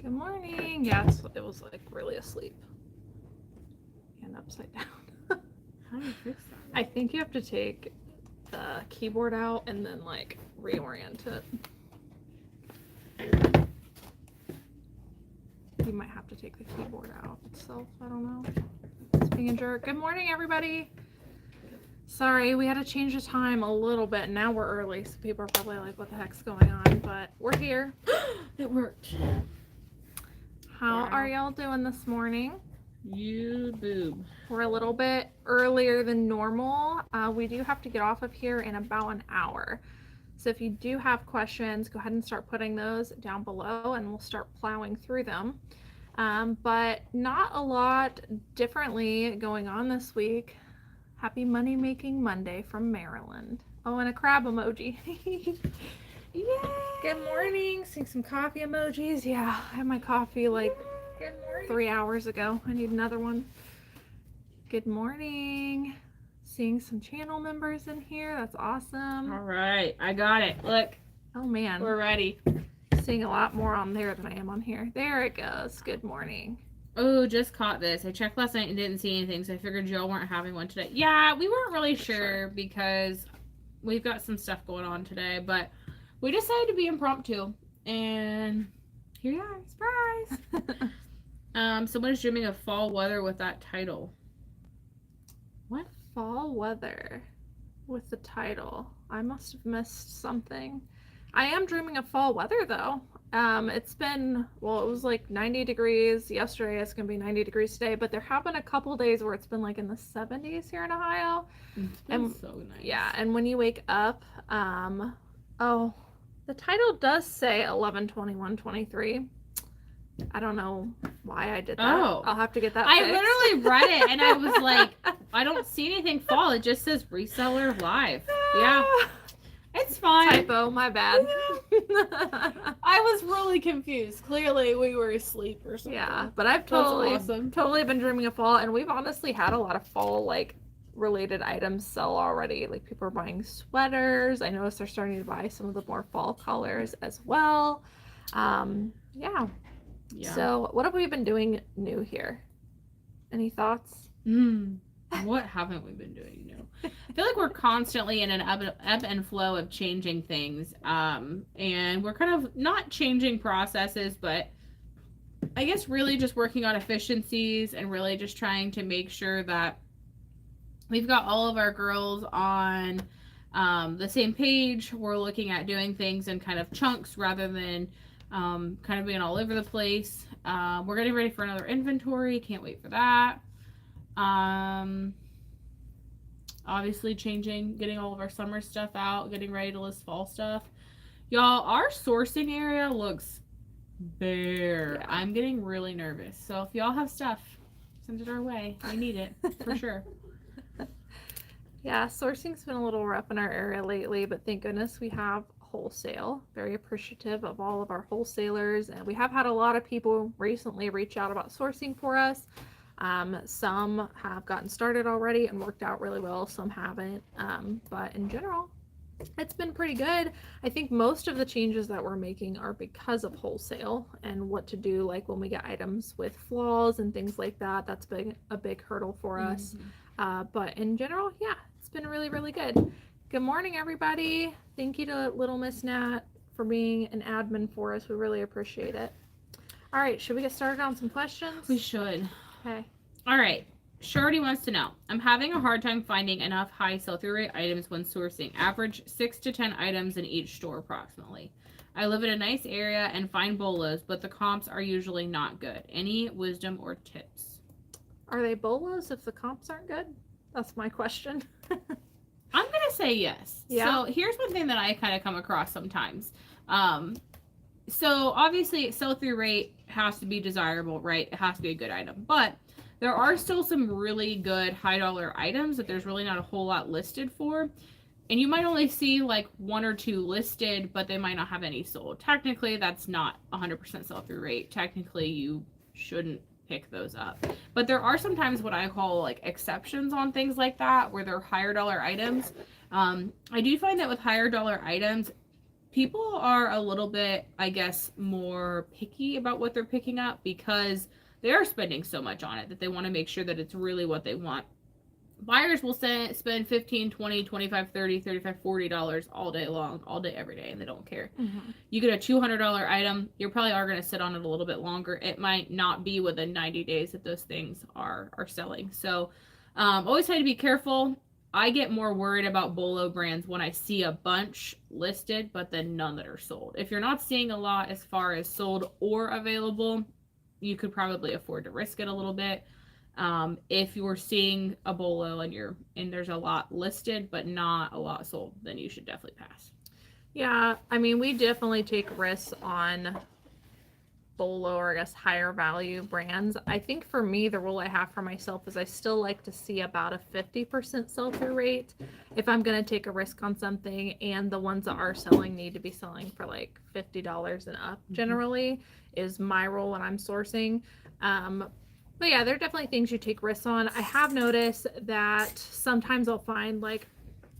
Good morning. Yeah, it was like really asleep and upside down. How do you fix that? I think you have to take the keyboard out and then like reorient it. You might have to take the keyboard out itself. I don't know. It's being a jerk. Good morning, everybody. Sorry, we had to change the time a little bit. Now we're early, so people are probably like, what the heck's going on? But we're here. It worked. How are y'all doing this morning? You boob. We're a little bit earlier than normal. We do have to get off of here in about an hour. So if you do have questions, go ahead and start putting those down below and we'll start plowing through them. But not a lot differently going on this week. Happy Money Making Monday from Maryland. Oh, and a crab emoji. Yay! Good morning. Seeing some coffee emojis. Yeah, I had my coffee like 3 hours ago. I need another one. Good morning. Seeing some channel members in here. That's awesome. All right, I got it. Look. Oh man. We're ready. Seeing a lot more on there than I am on here. There it goes. Good morning. Oh, just caught this. I checked last night and didn't see anything, so I figured y'all weren't having one today. Yeah, we weren't really sure because we've got some stuff going on today, but we decided to be impromptu, and here you are. Surprise! Someone is dreaming of fall weather with that title. What? Fall weather with the title. I must have missed something. I am dreaming of fall weather though. It's been, well, it was like 90 degrees yesterday. It's gonna be 90 degrees today, but there have been a couple days where it's been like in the 70s here in Ohio. It's been so nice. Yeah, and when you wake up, oh, the title does say 11/21/23. I don't know why I did that. Oh. I'll have to get that I fixed. literally read it and I was like, I don't see anything fall. It just says Reseller Live. Yeah. It's fine. Typo, my bad. I was really confused. Clearly we were asleep or something. Yeah, but I've totally been dreaming of fall, and we've honestly had a lot of fall like related items sell already. Like people are buying sweaters. I noticed they're starting to buy some of the more fall colors as well. Yeah. So what have we been doing new here? Any thoughts? What haven't we been doing new? I feel like we're constantly in an ebb and flow of changing things. And we're kind of not changing processes, but I guess really just working on efficiencies and really just trying to make sure that we've got all of our girls on the same page. We're looking at doing things in kind of chunks rather than kind of being all over the place. We're getting ready for another inventory. Can't wait for that. Obviously getting all of our summer stuff out, getting ready to list fall stuff. Y'all, our sourcing area looks bare. Yeah. I'm getting really nervous. So if y'all have stuff, send it our way. We need it for sure. Yeah, sourcing's been a little rough in our area lately, but thank goodness we have wholesale. Very appreciative of all of our wholesalers, and we have had a lot of people recently reach out about sourcing for us. Some have gotten started already and worked out really well, some haven't, but in general it's been pretty good. I think most of the changes that we're making are because of wholesale and what to do, like when we get items with flaws and things like that. That's been a big hurdle for us. But in general, yeah, it's been really, really good. Good morning, everybody. Thank you to Little Miss Nat for being an admin for us. We really appreciate it. All right, should we get started on some questions? We should. Okay. All right. Shorty wants to know, I'm having a hard time finding enough high sell-through rate items when sourcing. Average 6 to 10 items in each store approximately. I live in a nice area and find bolos, but the comps are usually not good. Any wisdom or tips? Are they bolos if the comps aren't good? That's my question. I'm going to say yes. Yeah. So here's one thing that I kind of come across sometimes. So obviously sell-through rate has to be desirable, right? It has to be a good item, but there are still some really good high dollar items that there's really not a whole lot listed for. And you might only see like 1 or 2 listed, but they might not have any sold. Technically, that's not 100% sell-through rate. Technically, you shouldn't pick those up. But there are sometimes what I call like exceptions on things like that, where they're higher dollar items. I do find that with higher dollar items, people are a little bit, I guess, more picky about what they're picking up because they are spending so much on it that they want to make sure that it's really what they want. Buyers will spend 15, 20, 25, 30, 35, $40 all day long, all day, every day, and they don't care. Mm-hmm. You get a $200 item, you probably are going to sit on it a little bit longer. It might not be within 90 days that those things are selling. So always try to be careful. I get more worried about Bolo brands when I see a bunch listed, but then none that are sold. If you're not seeing a lot as far as sold or available, you could probably afford to risk it a little bit. If you're seeing a Bolo and there's a lot listed but not a lot sold, then you should definitely pass. Yeah, I mean, we definitely take risks on Bolo, or I guess higher value brands. I think for me, the rule I have for myself is I still like to see about a 50% sell-through rate if I'm going to take a risk on something, and the ones that are selling need to be selling for like $50 and up generally is my rule when I'm sourcing. But yeah, there are definitely things you take risks on. I have noticed that sometimes I'll find like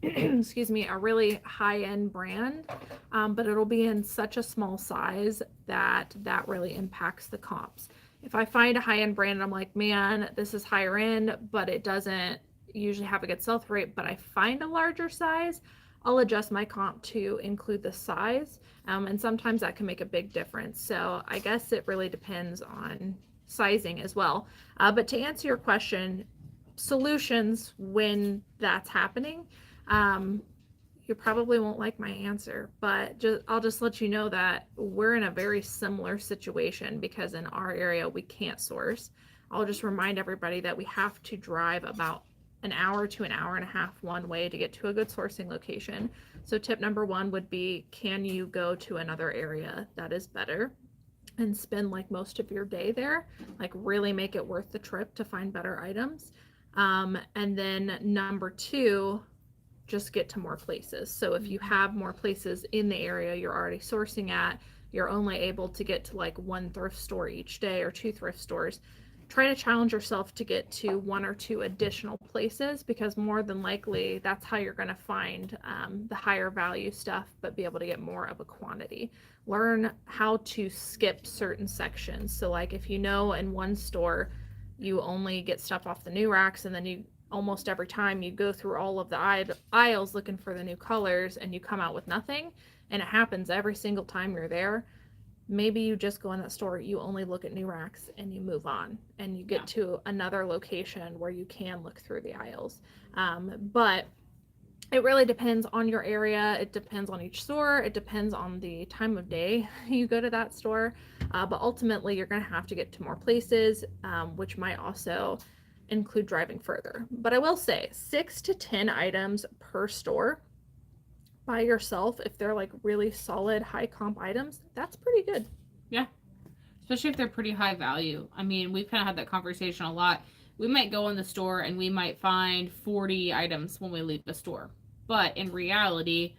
excuse me, a really high-end brand, but it'll be in such a small size that really impacts the comps. If I find a high-end brand and I'm like, man, this is higher end, but it doesn't usually have a good sell-through rate, but I find a larger size, I'll adjust my comp to include the size, and sometimes that can make a big difference. So I guess it really depends on sizing as well. But to answer your question, solutions when that's happening, you probably won't like my answer, but I'll just let you know that we're in a very similar situation because in our area we can't source. I'll just remind everybody that we have to drive about an hour to an hour and a half one way to get to a good sourcing location. So tip number one would be, can you go to another area that is better and spend like most of your day there, like really make it worth the trip to find better items? And then number two, just get to more places. So if you have more places in the area you're already sourcing at, you're only able to get to like one thrift store each day or two thrift stores. Try to challenge yourself to get to one or two additional places, because more than likely that's how you're going to find the higher value stuff, but be able to get more of a quantity. Learn how to skip certain sections. So like if you know in one store you only get stuff off the new racks, and then you almost every time you go through all of the aisles looking for the new colors and you come out with nothing, and it happens every single time you're there, maybe you just go in that store, you only look at new racks and you move on and you get to another location where you can look through the aisles. But it really depends on your area. It depends on each store. It depends on the time of day you go to that store. But ultimately you're going to have to get to more places, which might also include driving further. But I will say 6 to 10 items per store by yourself, if they're like really solid high comp items, that's pretty good. Yeah, especially if they're pretty high value. I mean, we've kind of had that conversation a lot. We might go in the store and we might find 40 items when we leave the store, but in reality,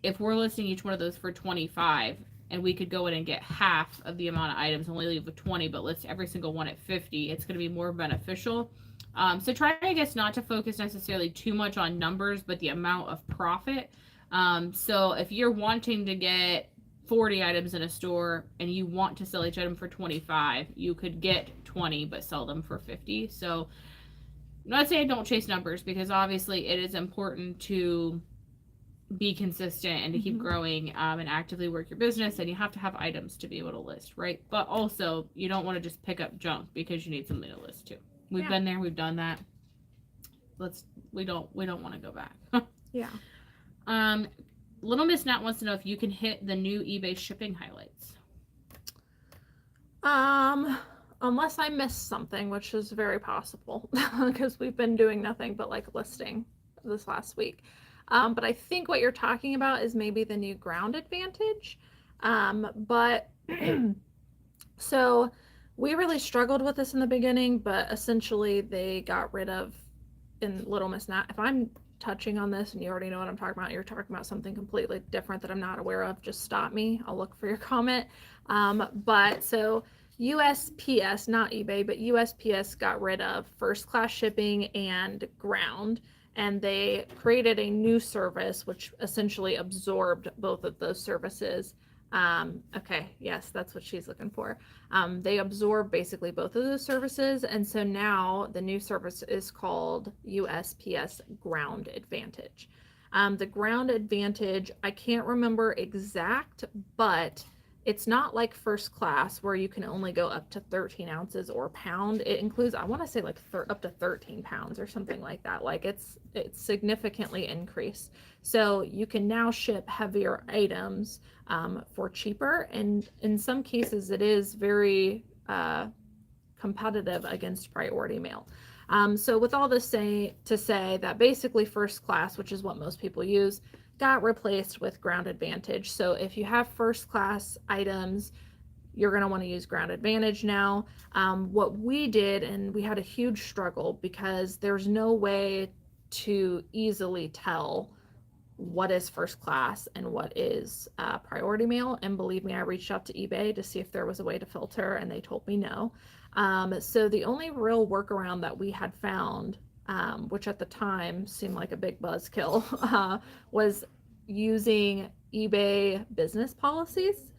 if we're listing each one of those for 25 and we could go in and get half of the amount of items and only leave with 20 but list every single one at 50, it's going to be more beneficial. So try, I guess, not to focus necessarily too much on numbers, but the amount of profit. So if you're wanting to get 40 items in a store and you want to sell each item for 25, you could get 20 but sell them for 50. So I'm not saying don't chase numbers, because obviously it is important to be consistent and to keep growing and actively work your business, and you have to have items to be able to list, right? But also you don't want to just pick up junk because you need something to list too. We've been there, we've done that. We don't want to go back. Yeah. Little Miss Nat wants to know if you can hit the new eBay shipping highlights. Unless I missed something, which is very possible because we've been doing nothing but like listing this last week. But I think what you're talking about is maybe the new ground advantage. But so we really struggled with this in the beginning, but essentially they got rid of, in Little Miss Nat, if I'm touching on this and you already know what I'm talking about, you're talking about something completely different that I'm not aware of, just stop me. I'll look for your comment. But so USPS, not eBay, but USPS got rid of first class shipping and ground. and they created a new service which essentially absorbed both of those services. Okay, yes, that's what she's looking for. They absorb basically both of those services, and so now the new service is called USPS Ground Advantage. The Ground Advantage, I can't remember exact, but it's not like first class where you can only go up to 13 ounces or pound. It includes, I want to say, like up to 13 pounds or something like that. Like it's significantly increased. So you can now ship heavier items for cheaper, and in some cases it is very competitive against priority mail. So with all this to say that basically first class, which is what most people use, got replaced with Ground Advantage. So if you have first class items, you're going to want to use Ground Advantage now. What we did, and we had a huge struggle because there's no way to easily tell what is first class and what is priority mail. And believe me, I reached out to eBay to see if there was a way to filter, and they told me no. So the only real workaround that we had found, which at the time seemed like a big buzzkill, was using eBay business policies.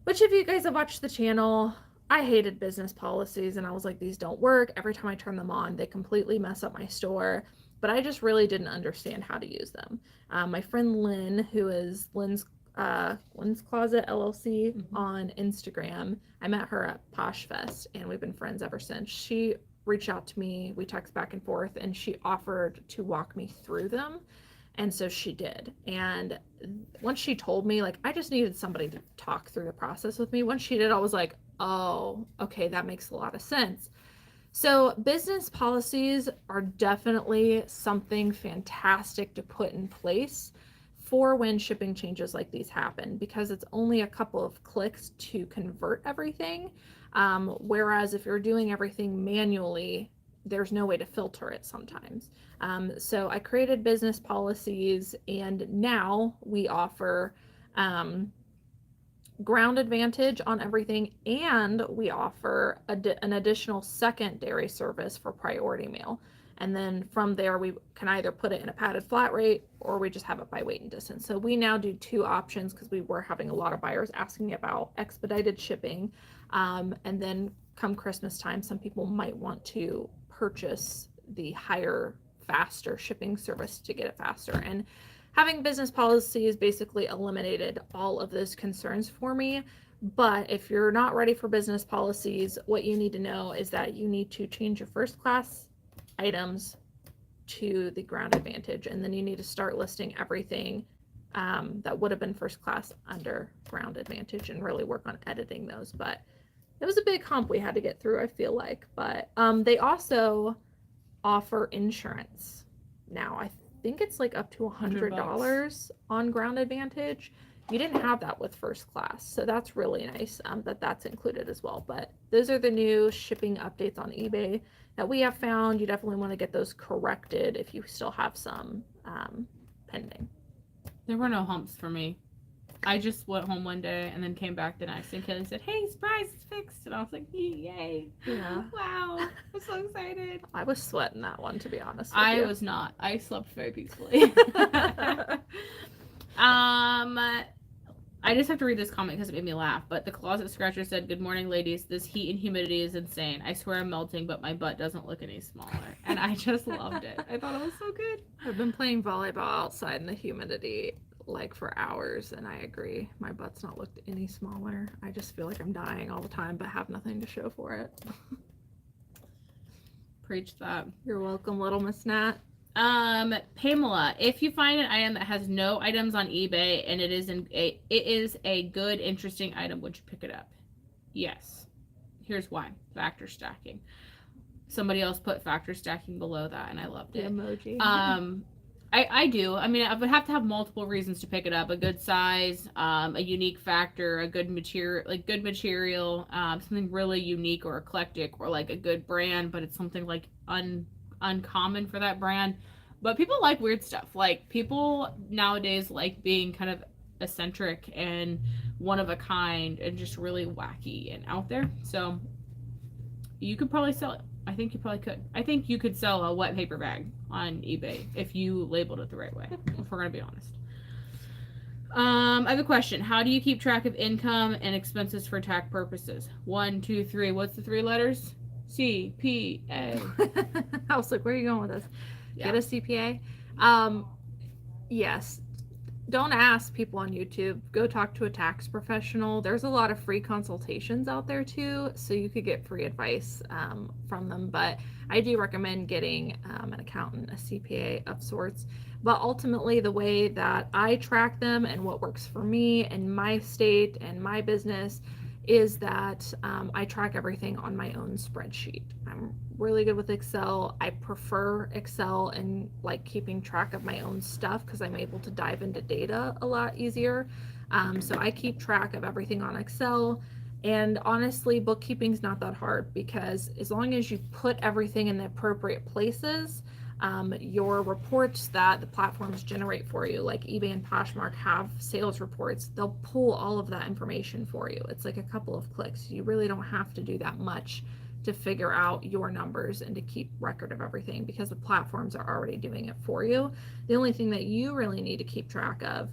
Which, if you guys have watched the channel, I hated business policies, and I was like, these don't work. Every time I turn them on, they completely mess up my store. But I just really didn't understand how to use them. My friend Lynn, who is Lynn's Closet LLC on Instagram, I met her at Posh Fest, and we've been friends ever since. She reached out to me, we text back and forth, and she offered to walk me through them. And so she did. And once she told me, like, I just needed somebody to talk through the process with me. Once she did, I was like, oh, okay, that makes a lot of sense. So business policies are definitely something fantastic to put in place for when shipping changes like these happen, because it's only a couple of clicks to convert everything. Whereas if you're doing everything manually, there's no way to filter it sometimes. So I created business policies, and now we offer Ground Advantage on everything, and we offer an additional secondary service for priority mail. And then from there, we can either put it in a padded flat rate, or we just have it by weight and distance. So we now do two options because we were having a lot of buyers asking about expedited shipping. And then come Christmas time, some people might want to purchase the higher, faster shipping service to get it faster. And having business policies basically eliminated all of those concerns for me. But if you're not ready for business policies, what you need to know is that you need to change your first class items to the Ground Advantage, and then you need to start listing everything that would have been first class under Ground Advantage and really work on editing those. But it was a big hump we had to get through, I feel like. But they also offer insurance now. I think it's like up to $100 on Ground Advantage. You didn't have that with first class, so that's really nice that that's included as well. But those are the new shipping updates on eBay that we have found. You definitely want to get those corrected if you still have some pending. There were no humps for me. I just went home one day and then came back the next day, and Cayley said, hey, surprise, it's fixed. And I was like, yay. Yeah. Wow. I'm so excited. I was sweating that one, to be honest with I you. was not. I slept very peacefully. I just have to read this comment because it made me laugh. But the Closet Scratcher said, good morning, ladies. This heat and humidity is insane. I swear I'm melting, but my butt doesn't look any smaller. And I just loved it. I thought it was so good. I've been playing volleyball outside in the humidity like for hours, and I agree. My butt's not looked any smaller. I just feel like I'm dying all the time, but have nothing to show for it. Preach that. You're welcome, little Miss Nat. Pamela, if you find an item that has no items on eBay and it is a good, interesting item, would you pick it up? Yes. Here's why. Factor stacking. Somebody else put factor stacking below that, and I loved it. The emoji. I do. I mean, I would have to have multiple reasons to pick it up. A good size, a unique factor, a good material, something really unique or eclectic, or like a good brand, but it's something like uncommon for that brand. But people like weird stuff. Like, people nowadays like being kind of eccentric and one of a kind and just really wacky and out there. So you could probably sell it. I think you probably could. I think you could sell a wet paper bag on eBay if you labeled it the right way, if we're going to be honest. I have a question. How do you keep track of income and expenses for tax purposes? 1, 2, 3. What's the 3 letters? CPA. I was like, where are you going with this? Yeah. Get a CPA? Yes. Don't ask people on YouTube. Go talk to a tax professional. There's a lot of free consultations out there too, so you could get free advice from them. But I do recommend getting an accountant, a CPA of sorts. But ultimately, the way that I track them and what works for me and my state and my business is that I track everything on my own spreadsheet. I'm really good with Excel. I prefer Excel and like keeping track of my own stuff because I'm able to dive into data a lot easier. So I keep track of everything on Excel. And honestly, bookkeeping's not that hard because as long as you put everything in the appropriate places, your reports that the platforms generate for you, like eBay and Poshmark have sales reports, they'll pull all of that information for you. It's like a couple of clicks. You really don't have to do that much to figure out your numbers and to keep record of everything because the platforms are already doing it for you. The only thing that you really need to keep track of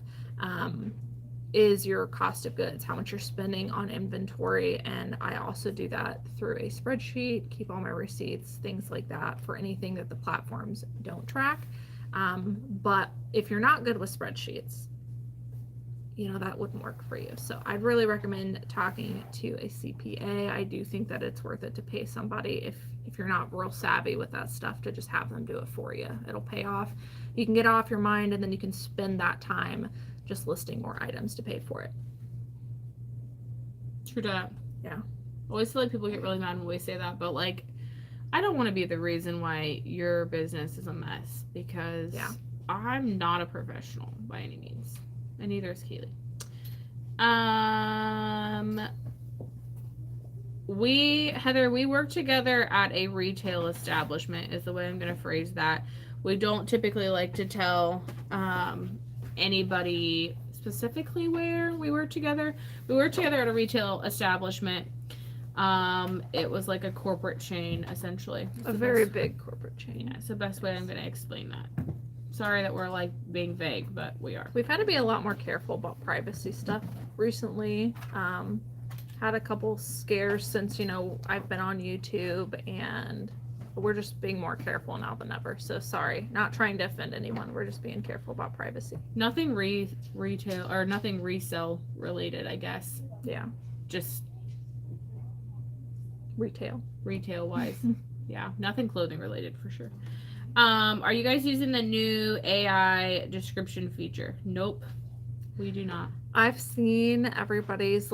is your cost of goods, how much you're spending on inventory. And I also do that through a spreadsheet, keep all my receipts, things like that for anything that the platforms don't track. But if you're not good with spreadsheets, that wouldn't work for you. So I'd really recommend talking to a CPA. I do think that it's worth it to pay somebody if you're not real savvy with that stuff to just have them do it for you. It'll pay off. You can get it off your mind and then you can spend that time just listing more items to pay for it. True that. Yeah. I always feel like people get really mad when we say that, but like, I don't want to be the reason why your business is a mess because I'm not a professional by any means, and neither is Cayley. We work together at a retail establishment is the way I'm going to phrase that. We don't typically like to tell anybody specifically where we work together. We work together at a retail establishment. It was like a corporate chain, essentially. A very big corporate chain. Yeah, it's the best way I'm going to explain that. Sorry that we're like being vague, but we are. We've had to be a lot more careful about privacy stuff recently. Had a couple scares since, I've been on YouTube, and we're just being more careful now than ever. So sorry, not trying to offend anyone. We're just being careful about privacy. Nothing retail or nothing resell related, I guess. Yeah. Just retail wise. Yeah, nothing clothing related for sure. Are you guys using the new AI description feature? Nope, we do not. I've seen everybody's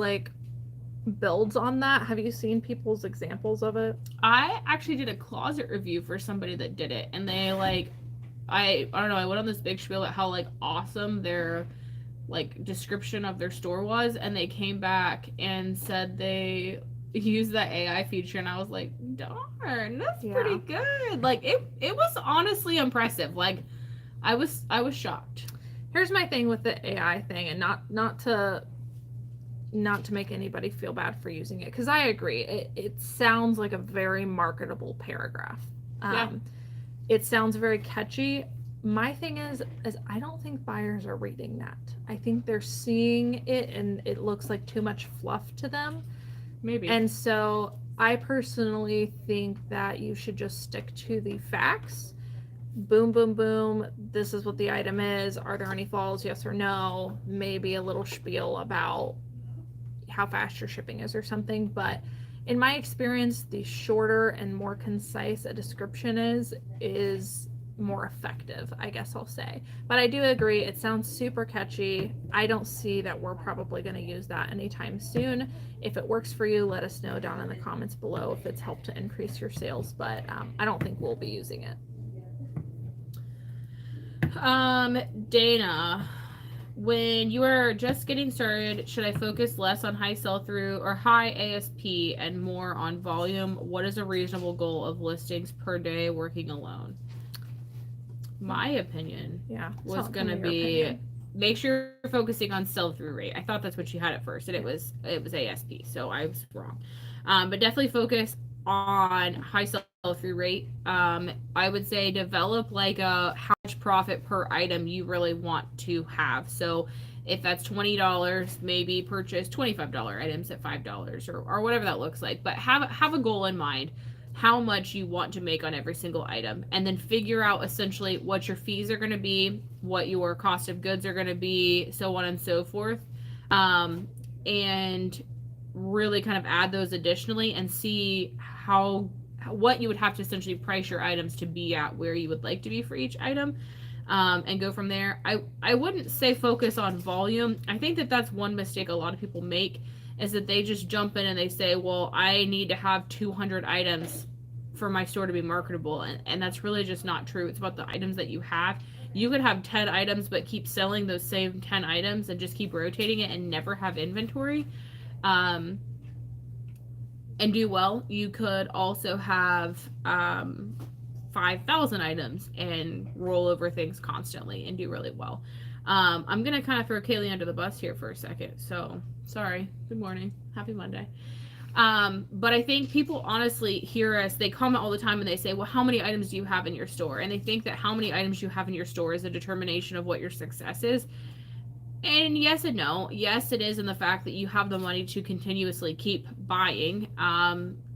builds on that. Have you seen people's examples of it? I actually did a closet review for somebody that did it, and they I don't know, I went on this big spiel at how awesome their description of their store was, and they came back and said they used that AI feature, and I was like, darn, that's pretty good. It was honestly impressive. I was shocked. Here's my thing with the AI thing, and not to make anybody feel bad for using it, because I agree, it sounds like a very marketable paragraph. It sounds very catchy. My thing is I don't think buyers are reading that. I think they're seeing it and it looks like too much fluff to them. Maybe. And so I personally think that you should just stick to the facts. Boom, boom, boom. This is what the item is. Are there any flaws? Yes or no. Maybe a little spiel about how fast your shipping is or something. But in my experience, the shorter and more concise a description is more effective, I guess I'll say. But I do agree, it sounds super catchy. I don't see that we're probably going to use that anytime soon. If it works for you, let us know down in the comments below if it's helped to increase your sales, but I don't think we'll be using it. Dana, when you are just getting started, should I focus less on high sell-through or high ASP and more on volume? What is a reasonable goal of listings per day working alone? My opinion was going to be make sure you're focusing on sell-through rate. I thought that's what you had at first, and it was ASP, so I was wrong. But definitely focus on high sell-through rate. I would say develop like a how much profit per item you really want to have. So if that's $20, maybe purchase $25 items at $5 or whatever that looks like. But have a goal in mind how much you want to make on every single item, and then figure out essentially what your fees are going to be, what your cost of goods are going to be, so on and so forth. And really kind of add those additionally and see what you would have to essentially price your items to be at where you would like to be for each item, and go from there. I wouldn't say focus on volume. I think that that's one mistake a lot of people make, is that they just jump in and they say, well, I need to have 200 items for my store to be marketable, and that's really just not true. It's about the items that you have. You could have 10 items but keep selling those same 10 items and just keep rotating it and never have inventory, and do well. You could also have 5,000 items and roll over things constantly and do really well. I'm going to kind of throw Cayley under the bus here for a second. So, sorry. Good morning. Happy Monday. But I think people honestly hear us, they comment all the time and they say, well, how many items do you have in your store? And they think that how many items you have in your store is a determination of what your success is. And yes and no. Yes, it is in the fact that you have the money to continuously keep buying,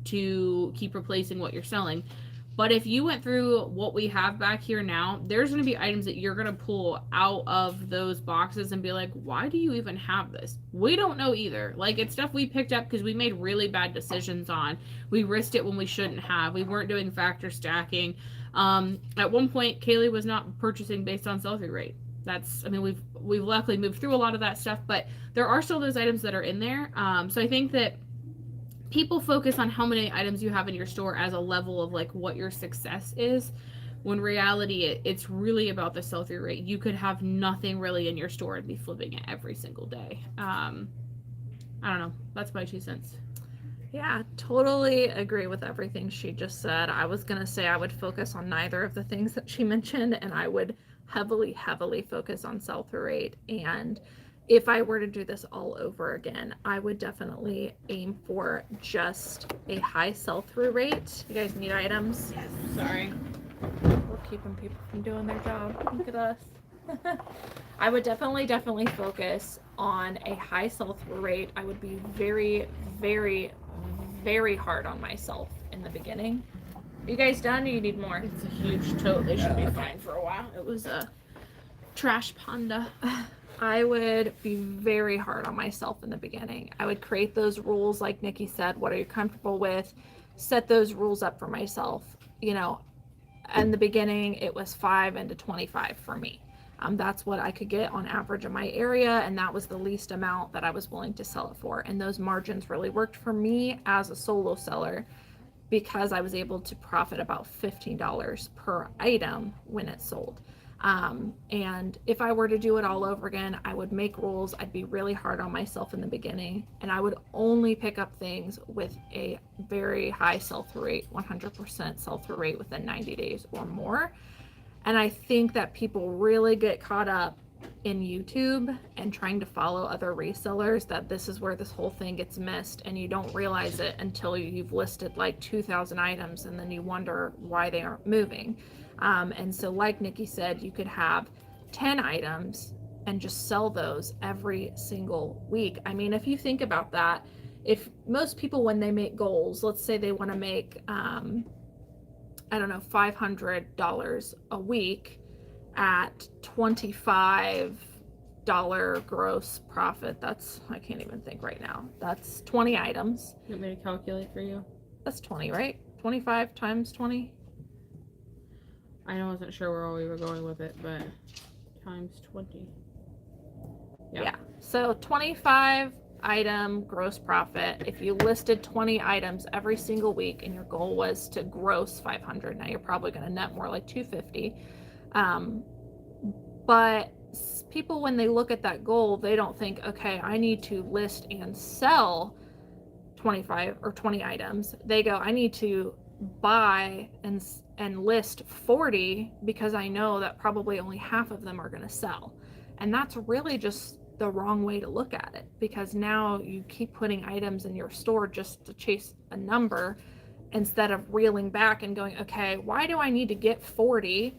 to keep replacing what you're selling. But if you went through what we have back here now, there's going to be items that you're going to pull out of those boxes and be like, why do you even have this? We don't know either. Like, it's stuff we picked up because we made really bad decisions on. We risked it when we shouldn't have. We weren't doing factor stacking. At one point, Cayley was not purchasing based on sell-through rate. We've luckily moved through a lot of that stuff, but there are still those items that are in there. So I think that people focus on how many items you have in your store as a level of like what your success is, when reality it's really about the sell-through rate. You could have nothing really in your store and be flipping it every single day. I don't know. That's my 2 cents. Yeah, totally agree with everything she just said. I was going to say I would focus on neither of the things that she mentioned, and I would heavily focus on sell-through rate. And if I were to do this all over again, I would definitely aim for just a high sell-through rate. You guys need items? Yes. Sorry. We're keeping people from doing their job. Look at us. I would definitely focus on a high sell-through rate. I would be very hard on myself in the beginning. Are you guys done, or you need more? It's a huge tote. They should be fine for a while. It was a trash Panda. I would be very hard on myself in the beginning. I would create those rules, like Nikki said, what are you comfortable with? Set those rules up for myself. You know, in the beginning, it was 5 into 25 for me. That's what I could get on average in my area, and that was the least amount that I was willing to sell it for. And those margins really worked for me as a solo seller, because I was able to profit about $15 per item when it sold. And if I were to do it all over again, I would make rules. I'd be really hard on myself in the beginning, and I would only pick up things with a very high sell-through rate, 100% sell-through rate within 90 days or more. And I think that people really get caught up in YouTube and trying to follow other resellers, that this is where this whole thing gets missed, and you don't realize it until you've listed like 2,000 items, and then you wonder why they aren't moving. And so like Nikki said, you could have 10 items and just sell those every single week. I mean, if you think about that, if most people, when they make goals, let's say they want to make, $500 a week at $25 gross profit. That's, I can't even think right now. That's 20 items. You want me to calculate for you? That's 20, right? 25 times 20. I wasn't sure where we were going with it, but times 20. Yeah. So 25 item gross profit. If you listed 20 items every single week and your goal was to gross 500, now you're probably going to net more like 250. But people, when they look at that goal, they don't think, okay, I need to list and sell 25 or 20 items. They go, I need to buy and list 40 because I know that probably only half of them are going to sell. And that's really just the wrong way to look at it, because now you keep putting items in your store just to chase a number, instead of reeling back and going, okay, why do I need to get 40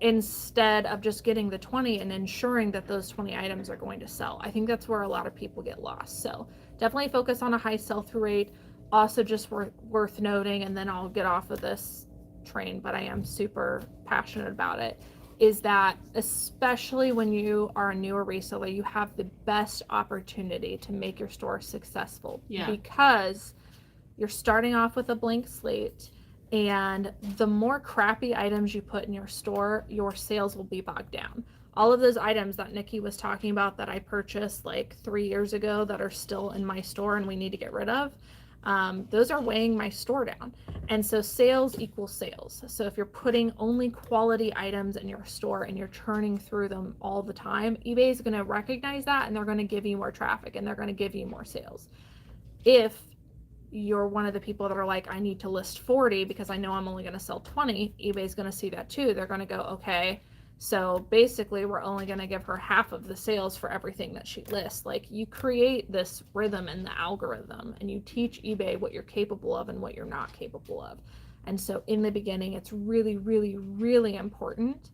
instead of just getting the 20 and ensuring that those 20 items are going to sell? I think that's where a lot of people get lost. So definitely focus on a high sell-through rate. Also, just worth noting, and then I'll get off of this train, but I am super passionate about it, is that especially when you are a newer reseller, you have the best opportunity to make your store successful. Yeah. Because you're starting off with a blank slate, and the more crappy items you put in your store, your sales will be bogged down. All of those items that Nikki was talking about that I purchased like 3 years ago that are still in my store and we need to get rid of, those are weighing my store down. And so sales equals sales. So if you're putting only quality items in your store and you're churning through them all the time, eBay is going to recognize that, and they're going to give you more traffic, and they're going to give you more sales. If you're one of the people that are like, I need to list 40 because I know I'm only going to sell 20, eBay's going to see that too. They're going to go, okay, so basically we're only going to give her half of the sales for everything that she lists. Like, you create this rhythm in the algorithm, and you teach eBay what you're capable of and what you're not capable of. And so in the beginning, it's really, really, really important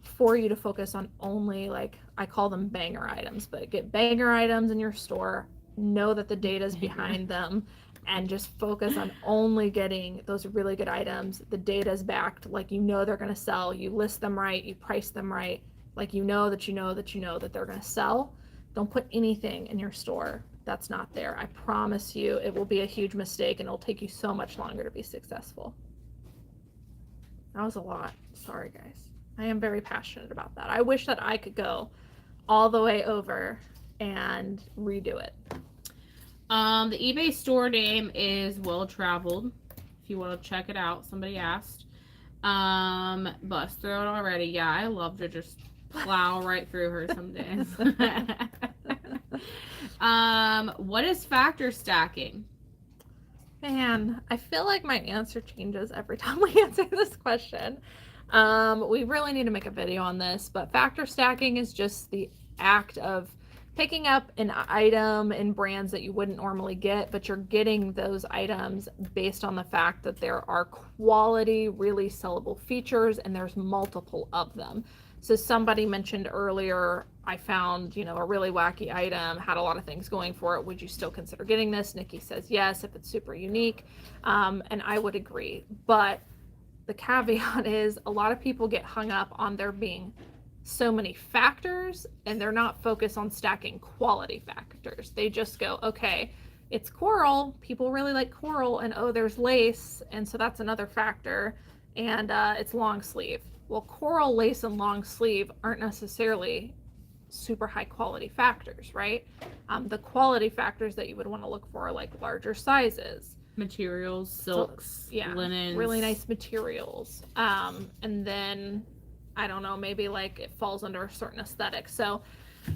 for you to focus on only, like, I call them banger items, but get banger items in your store, know that the data is behind them, and just focus on only getting those really good items. The data is backed, like, you know they're going to sell. You list them right, you price them right, like, you know that they're going to sell. Don't put anything in your store that's not there. I promise you it will be a huge mistake, and it'll take you so much longer to be successful. That was a lot. Sorry, guys. I am very passionate about that. I wish that I could go all the way over and redo it. The eBay store name is Well Traveled. If you want to check it out, somebody asked. Bust through it already. Yeah, I love to just plow right through her some days. What is factor stacking? Man, I feel like my answer changes every time we answer this question. We really need to make a video on this, but factor stacking is just the act of picking up an item in brands that you wouldn't normally get, but you're getting those items based on the fact that there are quality, really sellable features, and there's multiple of them. So somebody mentioned earlier, I found, a really wacky item, had a lot of things going for it. Would you still consider getting this? Nikki says yes, if it's super unique. And I would agree. But the caveat is, a lot of people get hung up on there being so many factors, and they're not focused on stacking quality factors. They just go, okay, it's coral, people really like coral, and oh, there's lace, and so that's another factor, and it's long sleeve. Well, coral, lace, and long sleeve aren't necessarily super high quality factors, right? The quality factors that you would want to look for are like larger sizes, materials, silks, linens, really nice materials, and then I don't know, maybe like it falls under a certain aesthetic. So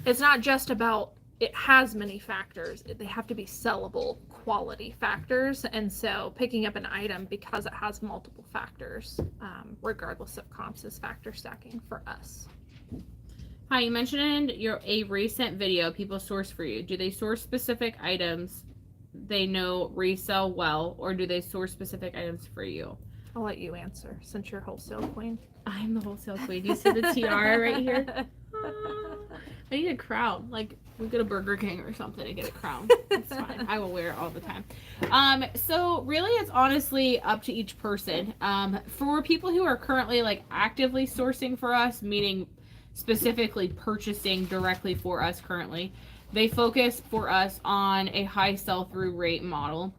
it's not just about, it has many factors. They have to be sellable quality factors. And so picking up an item because it has multiple factors, regardless of comps, is factor stacking for us. Hi, you mentioned a recent video people source for you. Do they source specific items they know resell well, or do they source specific items for you? I'll let you answer since you're wholesale queen. I'm the wholesale queen. You see the tiara right here? I need a crown. Like, we go to Burger King or something to get a crown. It's fine. I will wear it all the time. So really, it's honestly up to each person. For people who are currently like actively sourcing for us, meaning specifically purchasing directly for us currently, they focus for us on a high sell-through rate model.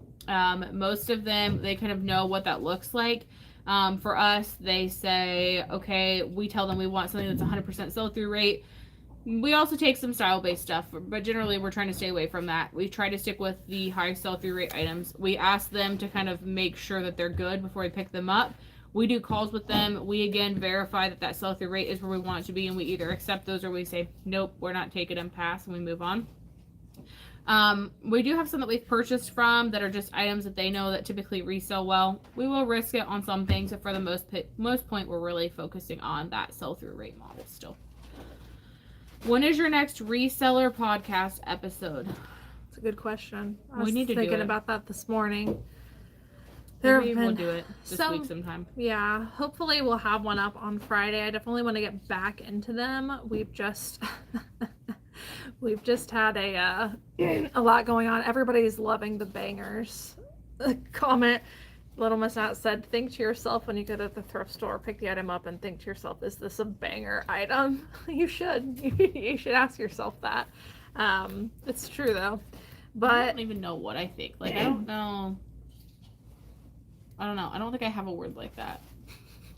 Most of them, they kind of know what that looks like. For us, they say, okay, we tell them we want something that's 100% sell-through rate. We also take some style-based stuff, but generally we're trying to stay away from that. We try to stick with the high sell-through rate items. We ask them to kind of make sure that they're good before we pick them up. We do calls with them. We, again, verify that sell-through rate is where we want it to be, and we either accept those or we say, nope, we're not taking them, pass, and we move on. We do have some that we've purchased from that are just items that they know that typically resell well. We will risk it on some things, but for the most point, we're really focusing on that sell-through rate model still. When is your next reseller podcast episode? It's a good question. I We was need to do thinking it. about that this morning. Maybe we'll do it this week sometime. Yeah, hopefully we'll have one up on Friday. I definitely want to get back into them. We've just had a lot going on. Everybody's loving the bangers. Comment Little Miss Nat said, think to yourself when you go to the thrift store, pick the item up and think to yourself, is this a banger item? You should. You should ask yourself that. It's true though. But I don't even know what I think. Like, I don't know. I don't think I have a word like that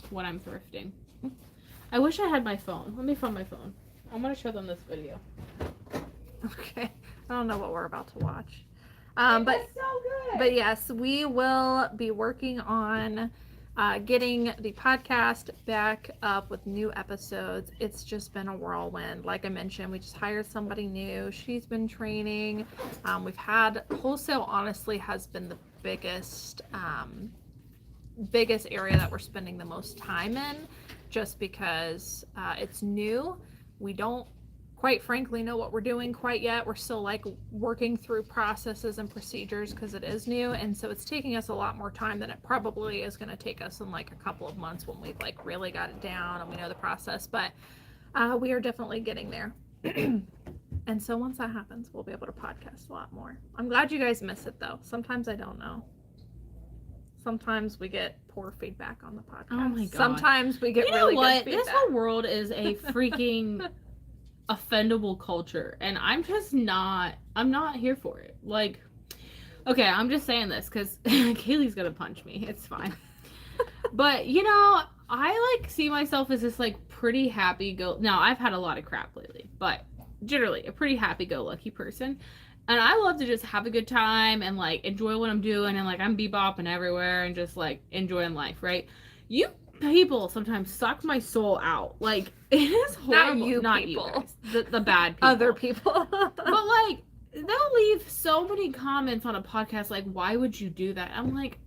when I'm thrifting. I wish I had my phone. Let me find my phone. I'm going to show them this video. Okay. I don't know what we're about to watch. But so good. But yes, we will be working on getting the podcast back up with new episodes. It's just been a whirlwind. Like I mentioned, we just hired somebody new. She's been training. We've had wholesale, honestly, has been the biggest area that we're spending the most time in, just because it's new. We don't quite frankly know what we're doing quite yet. We're still like working through processes and procedures because it is new, and so it's taking us a lot more time than it probably is going to take us in like a couple of months when we've like really got it down and we know the process. But we are definitely getting there. And so once that happens, we'll be able to podcast a lot more. I'm glad you guys miss it though. Sometimes I don't know. Sometimes we get poor feedback on the podcast. Oh my God. Sometimes we get really good feedback. This whole world is a freaking offendable culture, and I'm not here for it. Like, okay, I'm just saying this because Cayley's gonna punch me. It's fine. But I like see myself as this like pretty happy now I've had a lot of crap lately, but generally a pretty happy-go-lucky person. And I love to just have a good time and like enjoy what I'm doing, and like I'm bebopping everywhere and just like enjoying life, right? You people sometimes suck my soul out. Like, it is horrible. Not you guys. The bad people. Other people. But like, they'll leave so many comments on a podcast like, why would you do that? I'm like,